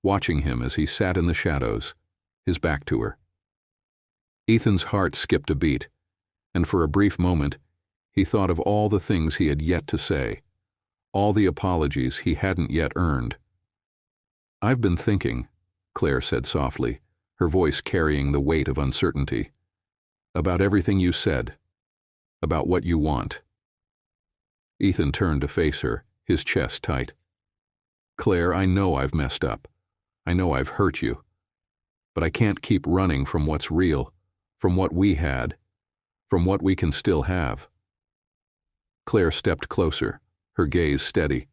Speaker 1: watching him as he sat in the shadows, his back to her. Ethan's heart skipped a beat, and for a brief moment, He thought of all the things he had yet to say, all the apologies he hadn't yet earned. "I've been thinking," Claire said softly, her voice carrying the weight of uncertainty, "about everything you said, about what you want." Ethan turned to face her, his chest tight. "Claire, I know I've messed up. I know I've hurt you. But I can't keep running from what's real, from what we had, from what we can still have." Claire stepped closer, her gaze steady.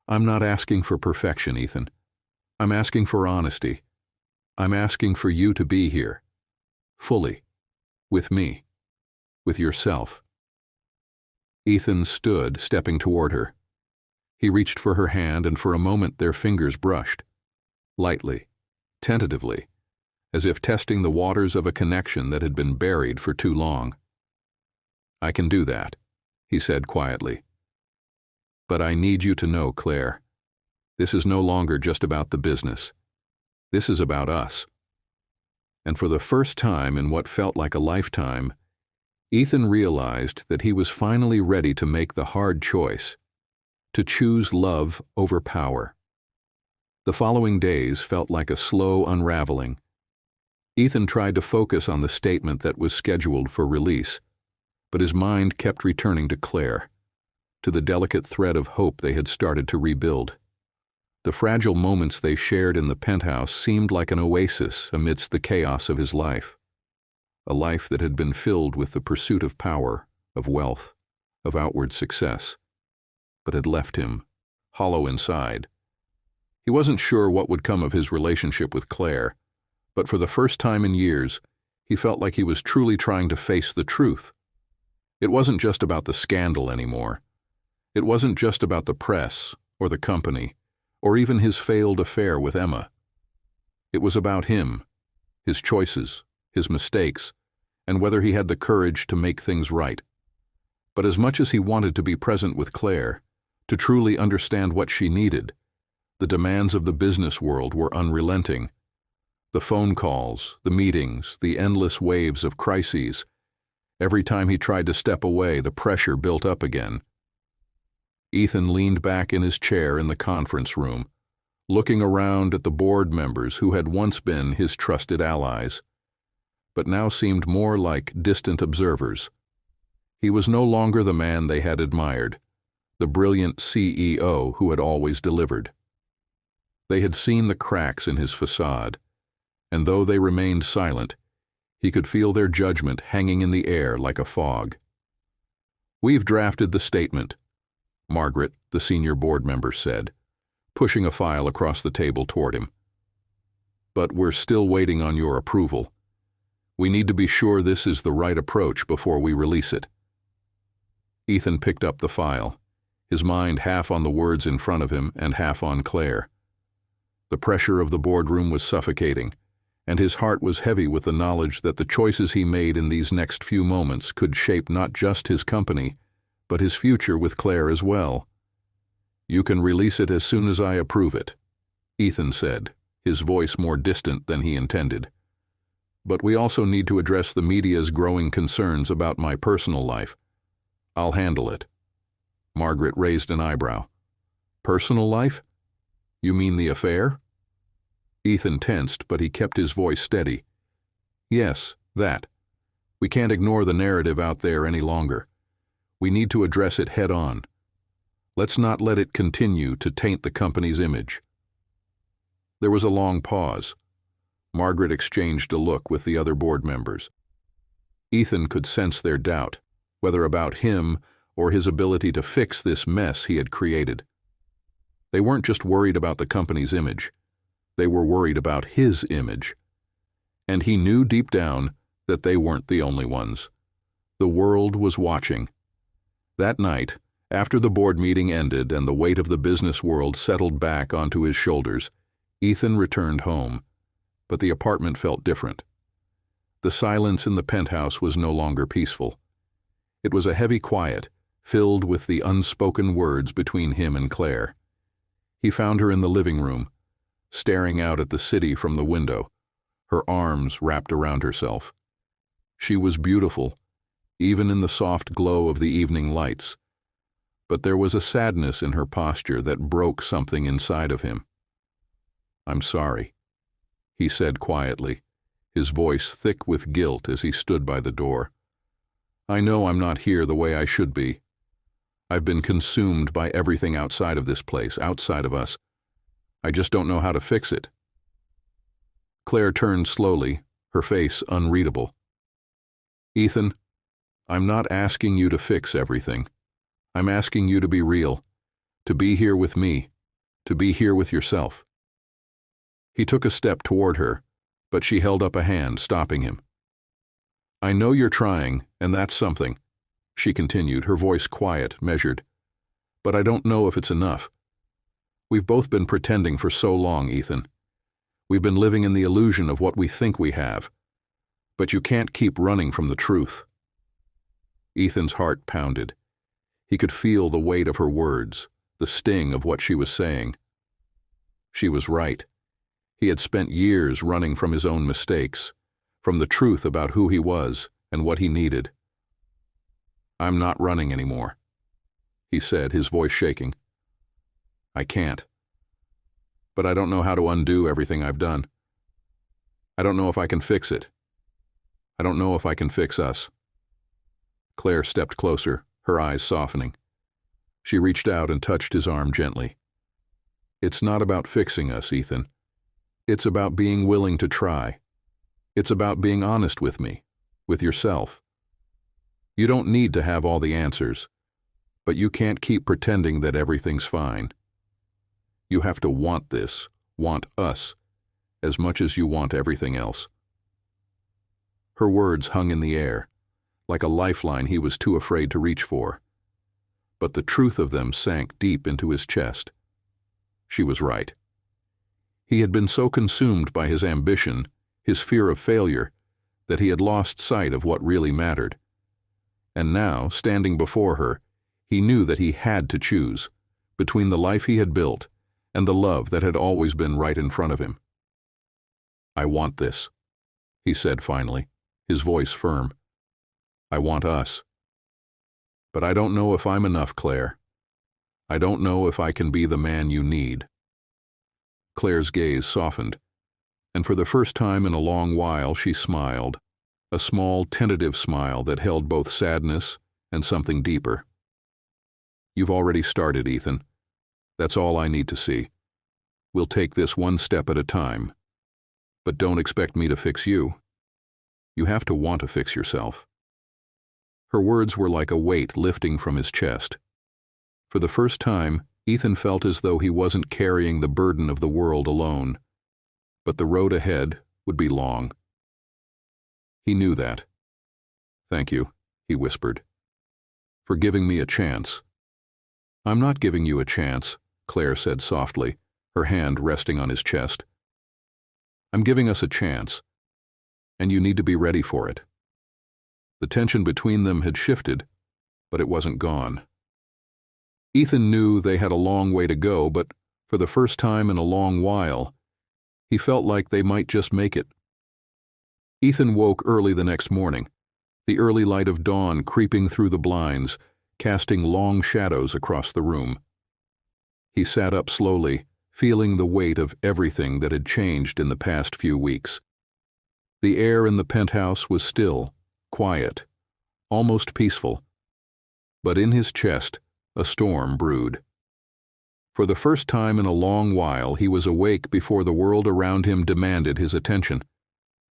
Speaker 1: "I'm not asking for perfection, Ethan. I'm asking for honesty. I'm asking for you to be here, fully, with me, with yourself." Ethan stood, stepping toward her. He reached for her hand, and for a moment their fingers brushed, lightly, tentatively, as if testing the waters of a connection that had been buried for too long. "I can do that," he said quietly. "But I need you to know, Claire, this is no longer just about the business. This is about us." And for the first time in what felt like a lifetime, Ethan realized that he was finally ready to make the hard choice, to choose love over power. The following days felt like a slow unraveling. Ethan tried to focus on the statement that was scheduled for release, but his mind kept returning to Claire, to the delicate thread of hope they had started to rebuild. The fragile moments they shared in the penthouse seemed like an oasis amidst the chaos of his life, a life that had been filled with the pursuit of power, of wealth, of outward success, but had left him hollow inside. He wasn't sure what would come of his relationship with Claire, but for the first time in years, he felt like he was truly trying to face the truth. It wasn't just about the scandal anymore. It wasn't just about the press, or the company, or even his failed affair with Emma. It was about him, his choices, his mistakes, and whether he had the courage to make things right. But as much as he wanted to be present with Claire, to truly understand what she needed, the demands of the business world were unrelenting. The phone calls, the meetings, the endless waves of crises. Every time he tried to step away, the pressure built up again. Ethan leaned back in his chair in the conference room, looking around at the board members who had once been his trusted allies, but now seemed more like distant observers. He was no longer the man they had admired, the brilliant CEO who had always delivered. They had seen the cracks in his facade, and though they remained silent, he could feel their judgment hanging in the air like a fog. "We've drafted the statement," Margaret, the senior board member, said, pushing a file across the table toward him. "But we're still waiting on your approval. We need to be sure this is the right approach before we release it." Ethan picked up the file, his mind half on the words in front of him and half on Claire. The pressure of the boardroom was suffocating, and his heart was heavy with the knowledge that the choices he made in these next few moments could shape not just his company, but his future with Claire as well. "You can release it as soon as I approve it," Ethan said, his voice more distant than he intended. "But we also need to address the media's growing concerns about my personal life. I'll handle it." Margaret raised an eyebrow. "Personal life? You mean the affair?" Ethan tensed, but he kept his voice steady. "Yes, that. We can't ignore the narrative out there any longer. We need to address it head on. Let's not let it continue to taint the company's image." There was a long pause. Margaret exchanged a look with the other board members. Ethan could sense their doubt, whether about him or his ability to fix this mess he had created. They weren't just worried about the company's image. They were worried about his image. And he knew deep down that they weren't the only ones. The world was watching. That night, after the board meeting ended and the weight of the business world settled back onto his shoulders, Ethan returned home, but the apartment felt different. The silence in the penthouse was no longer peaceful. It was a heavy quiet, filled with the unspoken words between him and Claire. He found her in the living room, staring out at the city from the window, her arms wrapped around herself. She was beautiful, even in the soft glow of the evening lights. But there was a sadness in her posture that broke something inside of him. "I'm sorry," he said quietly, his voice thick with guilt as he stood by the door. "I know I'm not here the way I should be. I've been consumed by everything outside of this place, outside of us. I just don't know how to fix it." Claire turned slowly, her face unreadable. "Ethan, I'm not asking you to fix everything. I'm asking you to be real, to be here with me, to be here with yourself." He took a step toward her, but she held up a hand, stopping him. "I know you're trying, and that's something," she continued, her voice quiet, measured. "But I don't know if it's enough. We've both been pretending for so long, Ethan. We've been living in the illusion of what we think we have. But you can't keep running from the truth." Ethan's heart pounded. He could feel the weight of her words, the sting of what she was saying. She was right. He had spent years running from his own mistakes, from the truth about who he was and what he needed. "I'm not running anymore," he said, his voice shaking. "I can't. But I don't know how to undo everything I've done. I don't know if I can fix it. I don't know if I can fix us." Claire stepped closer, her eyes softening. She reached out and touched his arm gently. "It's not about fixing us, Ethan. It's about being willing to try. It's about being honest with me, with yourself. You don't need to have all the answers, but you can't keep pretending that everything's fine. You have to want this, want us, as much as you want everything else." Her words hung in the air, like a lifeline he was too afraid to reach for. But the truth of them sank deep into his chest. She was right. He had been so consumed by his ambition, his fear of failure, that he had lost sight of what really mattered. And now, standing before her, he knew that he had to choose between the life he had built and the love that had always been right in front of him. "I want this," he said finally, his voice firm. "I want us. But I don't know if I'm enough, Claire. I don't know if I can be the man you need." Claire's gaze softened, and for the first time in a long while she smiled, a small, tentative smile that held both sadness and something deeper. "You've already started, Ethan. That's all I need to see. We'll take this one step at a time. But don't expect me to fix you. You have to want to fix yourself." Her words were like a weight lifting from his chest. For the first time, Ethan felt as though he wasn't carrying the burden of the world alone. But the road ahead would be long. He knew that. "Thank you," he whispered, "for giving me a chance." "I'm not giving you a chance," Claire said softly, her hand resting on his chest. "I'm giving us a chance, and you need to be ready for it." The tension between them had shifted, but it wasn't gone. Ethan knew they had a long way to go, but for the first time in a long while, he felt like they might just make it. Ethan woke early the next morning, the early light of dawn creeping through the blinds, casting long shadows across the room. He sat up slowly, feeling the weight of everything that had changed in the past few weeks. The air in the penthouse was still, quiet, almost peaceful. But in his chest, a storm brewed. For the first time in a long while, he was awake before the world around him demanded his attention.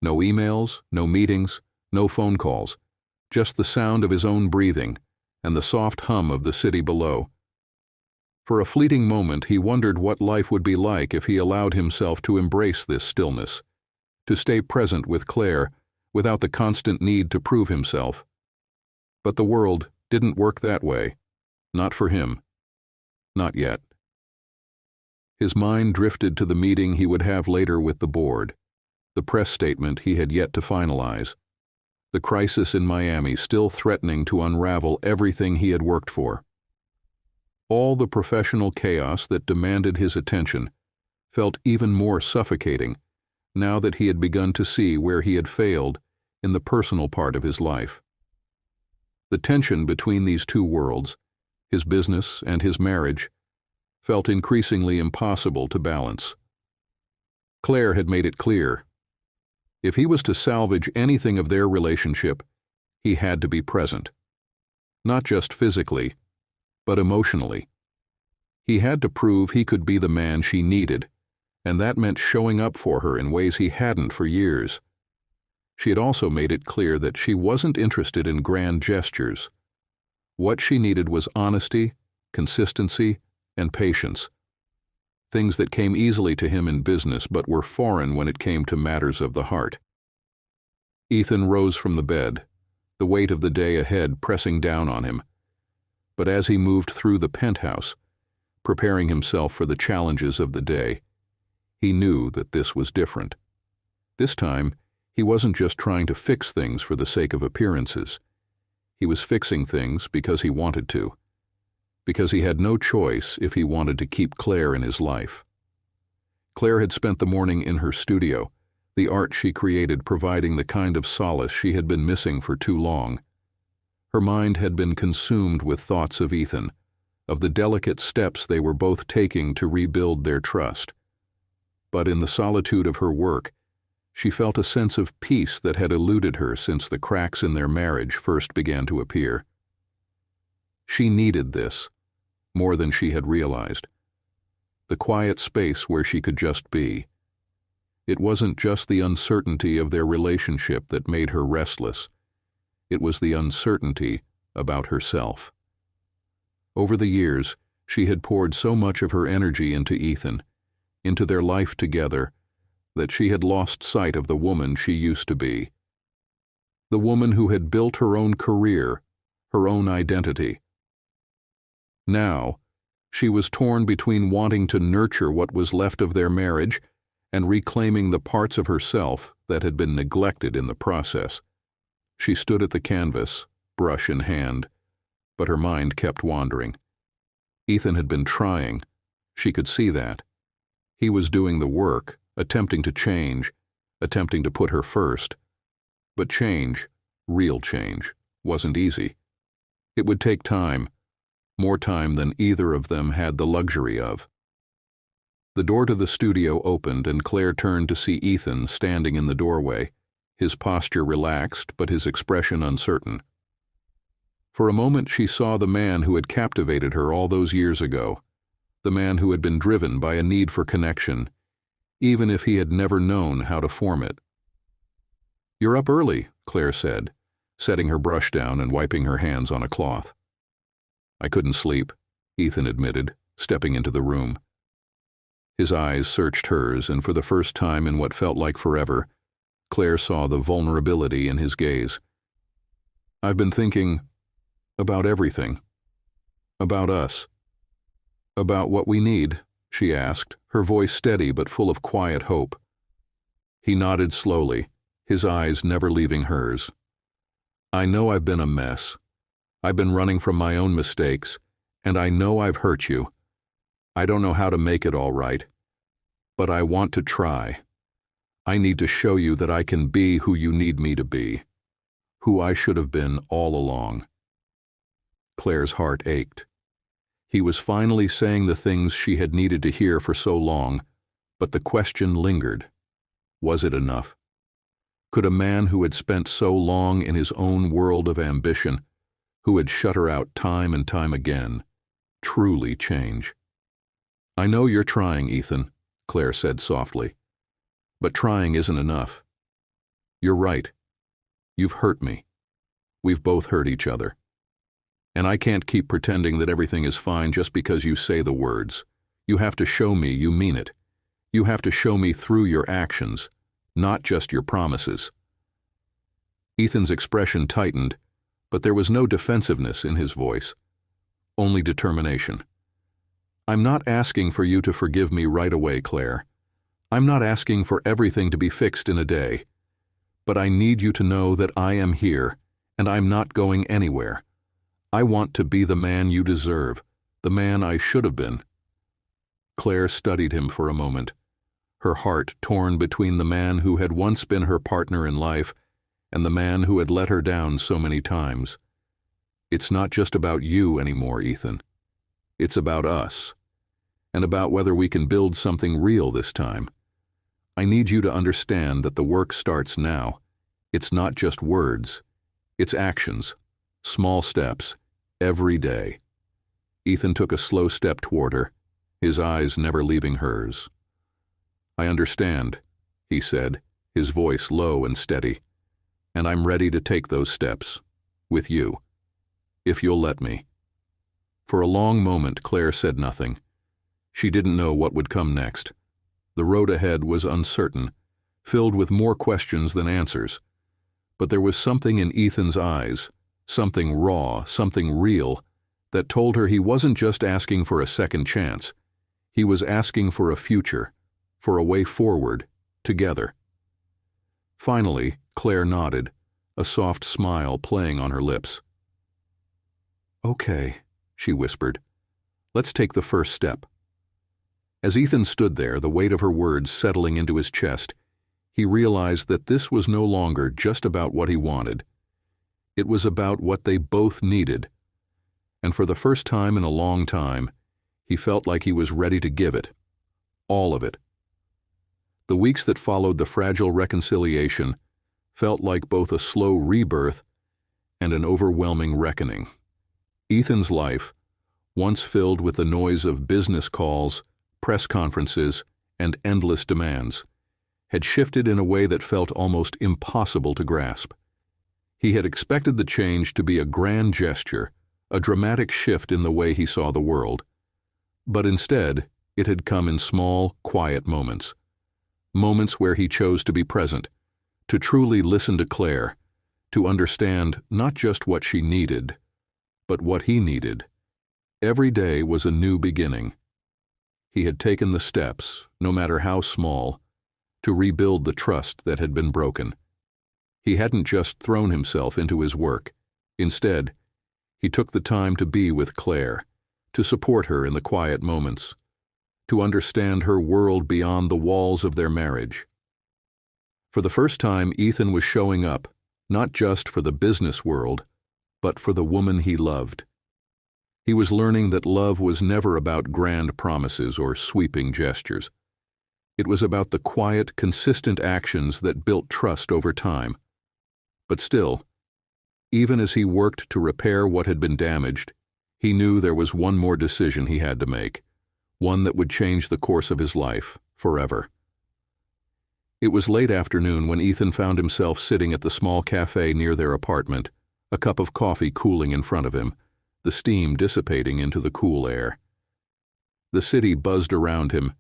Speaker 1: No emails, no meetings, no phone calls, just the sound of his own breathing and the soft hum of the city below. For a fleeting moment, he wondered what life would be like if he allowed himself to embrace this stillness, to stay present with Claire without the constant need to prove himself. But the world didn't work that way. Not for him. Not yet. His mind drifted to the meeting he would have later with the board, the press statement he had yet to finalize, the crisis in Miami still threatening to unravel everything he had worked for. All the professional chaos that demanded his attention felt even more suffocating now that he had begun to see where he had failed in the personal part of his life. The tension between these two worlds, his business and his marriage, felt increasingly impossible to balance. Claire had made it clear. If he was to salvage anything of their relationship, he had to be present. Not just physically, but emotionally. He had to prove he could be the man she needed, and that meant showing up for her in ways he hadn't for years. She had also made it clear that she wasn't interested in grand gestures. What she needed was honesty, consistency, and patience. Things that came easily to him in business but were foreign when it came to matters of the heart. Ethan rose from the bed, the weight of the day ahead pressing down on him. But as he moved through the penthouse, preparing himself for the challenges of the day, he knew that this was different. This time, he wasn't just trying to fix things for the sake of appearances. He was fixing things because he wanted to, because he had no choice if he wanted to keep Claire in his life. Claire had spent the morning in her studio, the art she created providing the kind of solace she had been missing for too long. Her mind had been consumed with thoughts of Ethan, of the delicate steps they were both taking to rebuild their trust. But in the solitude of her work, she felt a sense of peace that had eluded her since the cracks in their marriage first began to appear. She needed this, more than she had realized. The quiet space where she could just be. It wasn't just the uncertainty of their relationship that made her restless. It was the uncertainty about herself. Over the years, she had poured so much of her energy into Ethan, into their life together, that she had lost sight of the woman she used to be. The woman who had built her own career, her own identity. Now, she was torn between wanting to nurture what was left of their marriage and reclaiming the parts of herself that had been neglected in the process. She stood at the canvas, brush in hand, but her mind kept wandering. Ethan had been trying. She could see that. He was doing the work, attempting to change, attempting to put her first. But change, real change, wasn't easy. It would take time, more time than either of them had the luxury of. The door to the studio opened and Claire turned to see Ethan standing in the doorway, his posture relaxed but his expression uncertain. For a moment she saw the man who had captivated her all those years ago, the man who had been driven by a need for connection, even if he had never known how to form it. "You're up early," Claire said, setting her brush down and wiping her hands on a cloth. "I couldn't sleep," Ethan admitted, stepping into the room. His eyes searched hers, and for the first time in what felt like forever, Claire saw the vulnerability in his gaze. "I've been thinking about everything. About us. About what we need," she asked, her voice steady but full of quiet hope. He nodded slowly, his eyes never leaving hers. "I know I've been a mess. I've been running from my own mistakes, and I know I've hurt you. I don't know how to make it all right, but I want to try. I need to show you that I can be who you need me to be, who I should have been all along." Claire's heart ached. He was finally saying the things she had needed to hear for so long, but the question lingered. Was it enough? Could a man who had spent so long in his own world of ambition, who had shut her out time and time again, truly change? "I know you're trying, Ethan," Claire said softly, "but trying isn't enough. You're right. You've hurt me. We've both hurt each other. And I can't keep pretending that everything is fine just because you say the words. You have to show me you mean it. You have to show me through your actions, not just your promises." Ethan's expression tightened, but there was no defensiveness in his voice, only determination. "I'm not asking for you to forgive me right away, Claire. I'm not asking for everything to be fixed in a day. But I need you to know that I am here, and I'm not going anywhere. I want to be the man you deserve, the man I should have been." Claire studied him for a moment, her heart torn between the man who had once been her partner in life and the man who had let her down so many times. "It's not just about you anymore, Ethan. It's about us, and about whether we can build something real this time. I need you to understand that the work starts now. It's not just words. It's actions, small steps, every day." Ethan took a slow step toward her, his eyes never leaving hers. "I understand," he said, his voice low and steady, "and I'm ready to take those steps, with you, if you'll let me." For a long moment, Claire said nothing. She didn't know what would come next. The road ahead was uncertain, filled with more questions than answers. But there was something in Ethan's eyes, something raw, something real, that told her he wasn't just asking for a second chance. He was asking for a future, for a way forward, together. Finally, Claire nodded, a soft smile playing on her lips. "Okay," she whispered. "Let's take the first step." As Ethan stood there, the weight of her words settling into his chest, he realized that this was no longer just about what he wanted. It was about what they both needed. And for the first time in a long time, he felt like he was ready to give it. All of it. The weeks that followed the fragile reconciliation felt like both a slow rebirth and an overwhelming reckoning. Ethan's life, once filled with the noise of business calls, press conferences, and endless demands, had shifted in a way that felt almost impossible to grasp. He had expected the change to be a grand gesture, a dramatic shift in the way he saw the world. But instead, it had come in small, quiet moments. Moments where he chose to be present, to truly listen to Claire, to understand not just what she needed, but what he needed. Every day was a new beginning. He had taken the steps, no matter how small, to rebuild the trust that had been broken. He hadn't just thrown himself into his work. Instead, he took the time to be with Claire, to support her in the quiet moments, to understand her world beyond the walls of their marriage. For the first time, Ethan was showing up, not just for the business world, but for the woman he loved. He was learning that love was never about grand promises or sweeping gestures. It was about the quiet, consistent actions that built trust over time. But still, even as he worked to repair what had been damaged, he knew there was one more decision he had to make, one that would change the course of his life, forever. It was late afternoon when Ethan found himself sitting at the small cafe near their apartment, a cup of coffee cooling in front of him, the steam dissipating into the cool air. The city buzzed around him,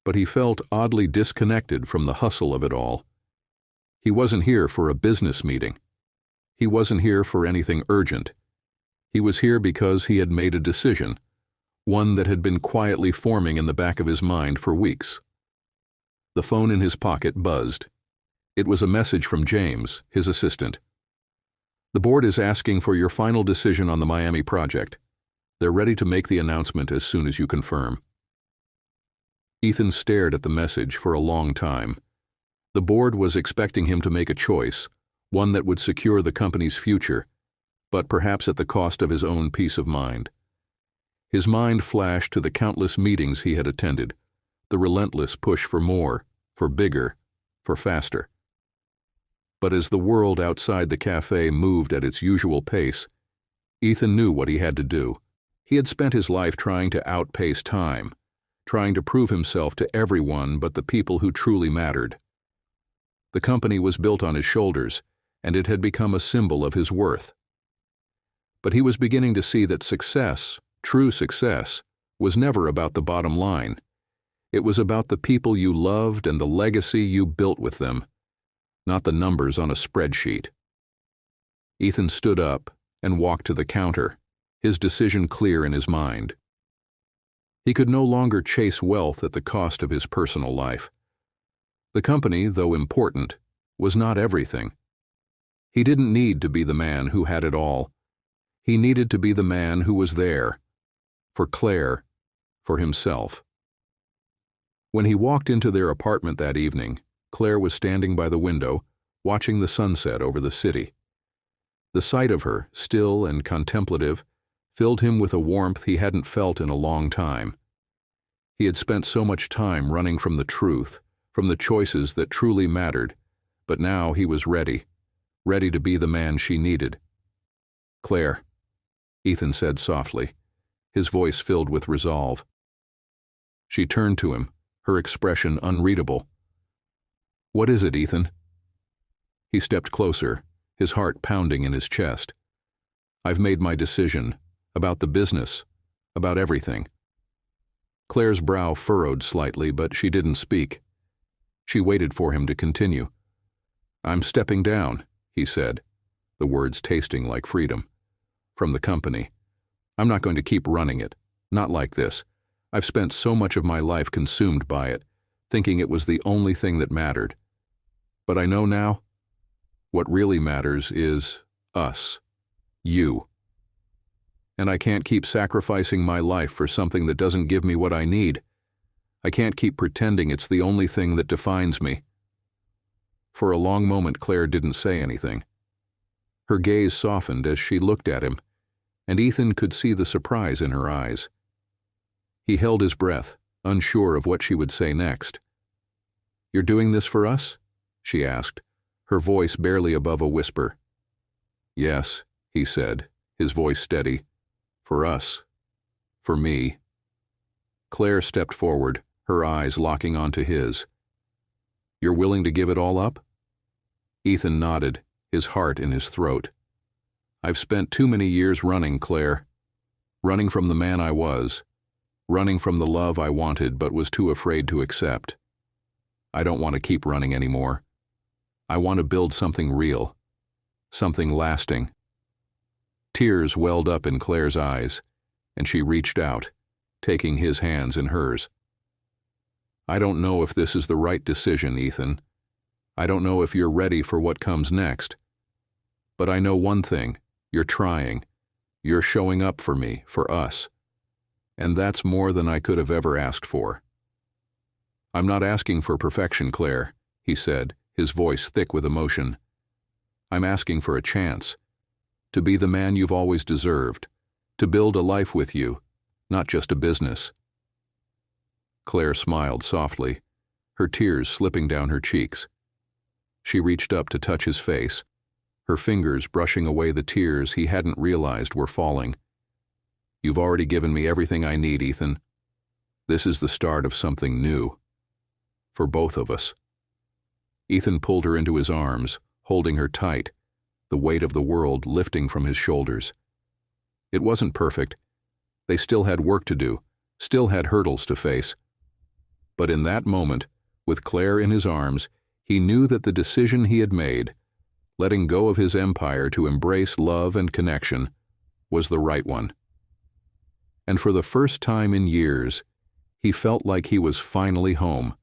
Speaker 1: but he felt oddly disconnected from the hustle of it all. He wasn't here for a business meeting. He wasn't here for anything urgent. He was here because he had made a decision, one that had been quietly forming in the back of his mind for weeks. The phone in his pocket buzzed. It was a message from James, his assistant. "The board is asking for your final decision on the Miami project. They're ready to make the announcement as soon as you confirm." Ethan stared at the message for a long time. The board was expecting him to make a choice, one that would secure the company's future, but perhaps at the cost of his own peace of mind. His mind flashed to the countless meetings he had attended, the relentless push for more, for bigger, for faster. But as the world outside the cafe moved at its usual pace, Ethan knew what he had to do. He had spent his life trying to outpace time, trying to prove himself to everyone but the people who truly mattered. The company was built on his shoulders, and it had become a symbol of his worth. But he was beginning to see that success, true success, was never about the bottom line. It was about the people you loved and the legacy you built with them, not the numbers on a spreadsheet. Ethan stood up and walked to the counter, his decision clear in his mind. He could no longer chase wealth at the cost of his personal life. The company, though important, was not everything. He didn't need to be the man who had it all. He needed to be the man who was there, for Claire, for himself. When he walked into their apartment that evening, Claire was standing by the window, watching the sunset over the city. The sight of her, still and contemplative, filled him with a warmth he hadn't felt in a long time. He had spent so much time running from the truth, from the choices that truly mattered, but now he was ready to be the man she needed. "Claire," Ethan said softly, his voice filled with resolve. She turned to him, her expression unreadable. "What is it, Ethan?" He stepped closer, his heart pounding in his chest. "I've made my decision, about the business, about everything." Claire's brow furrowed slightly, but she didn't speak. She waited for him to continue. "I'm stepping down," he said, the words tasting like freedom, "from the company. I'm not going to keep running it, not like this. I've spent so much of my life consumed by it, thinking it was the only thing that mattered. But I know now, what really matters is us, you. And I can't keep sacrificing my life for something that doesn't give me what I need. I can't keep pretending it's the only thing that defines me." For a long moment Claire didn't say anything. Her gaze softened as she looked at him, and Ethan could see the surprise in her eyes. He held his breath, unsure of what she would say next. "You're doing this for us?" she asked, her voice barely above a whisper. "Yes," he said, his voice steady. "For us. For me." Claire stepped forward, her eyes locking onto his. "You're willing to give it all up?" Ethan nodded, his heart in his throat. "I've spent too many years running, Claire. Running from the man I was. Running from the love I wanted but was too afraid to accept. I don't want to keep running anymore. I want to build something real. Something lasting." Tears welled up in Claire's eyes, and she reached out, taking his hands in hers. "I don't know if this is the right decision, Ethan. I don't know if you're ready for what comes next. But I know one thing, you're trying. You're showing up for me, for us. And that's more than I could have ever asked for." "I'm not asking for perfection, Claire," he said, his voice thick with emotion. "I'm asking for a chance. To be the man you've always deserved. To build a life with you, not just a business." Claire smiled softly, her tears slipping down her cheeks. She reached up to touch his face, her fingers brushing away the tears he hadn't realized were falling. "You've already given me everything I need, Ethan. This is the start of something new. For both of us." Ethan pulled her into his arms, holding her tight, the weight of the world lifting from his shoulders. It wasn't perfect. They still had work to do, still had hurdles to face. But in that moment, with Claire in his arms, he knew that the decision he had made, letting go of his empire to embrace love and connection, was the right one. And for the first time in years, he felt like he was finally home,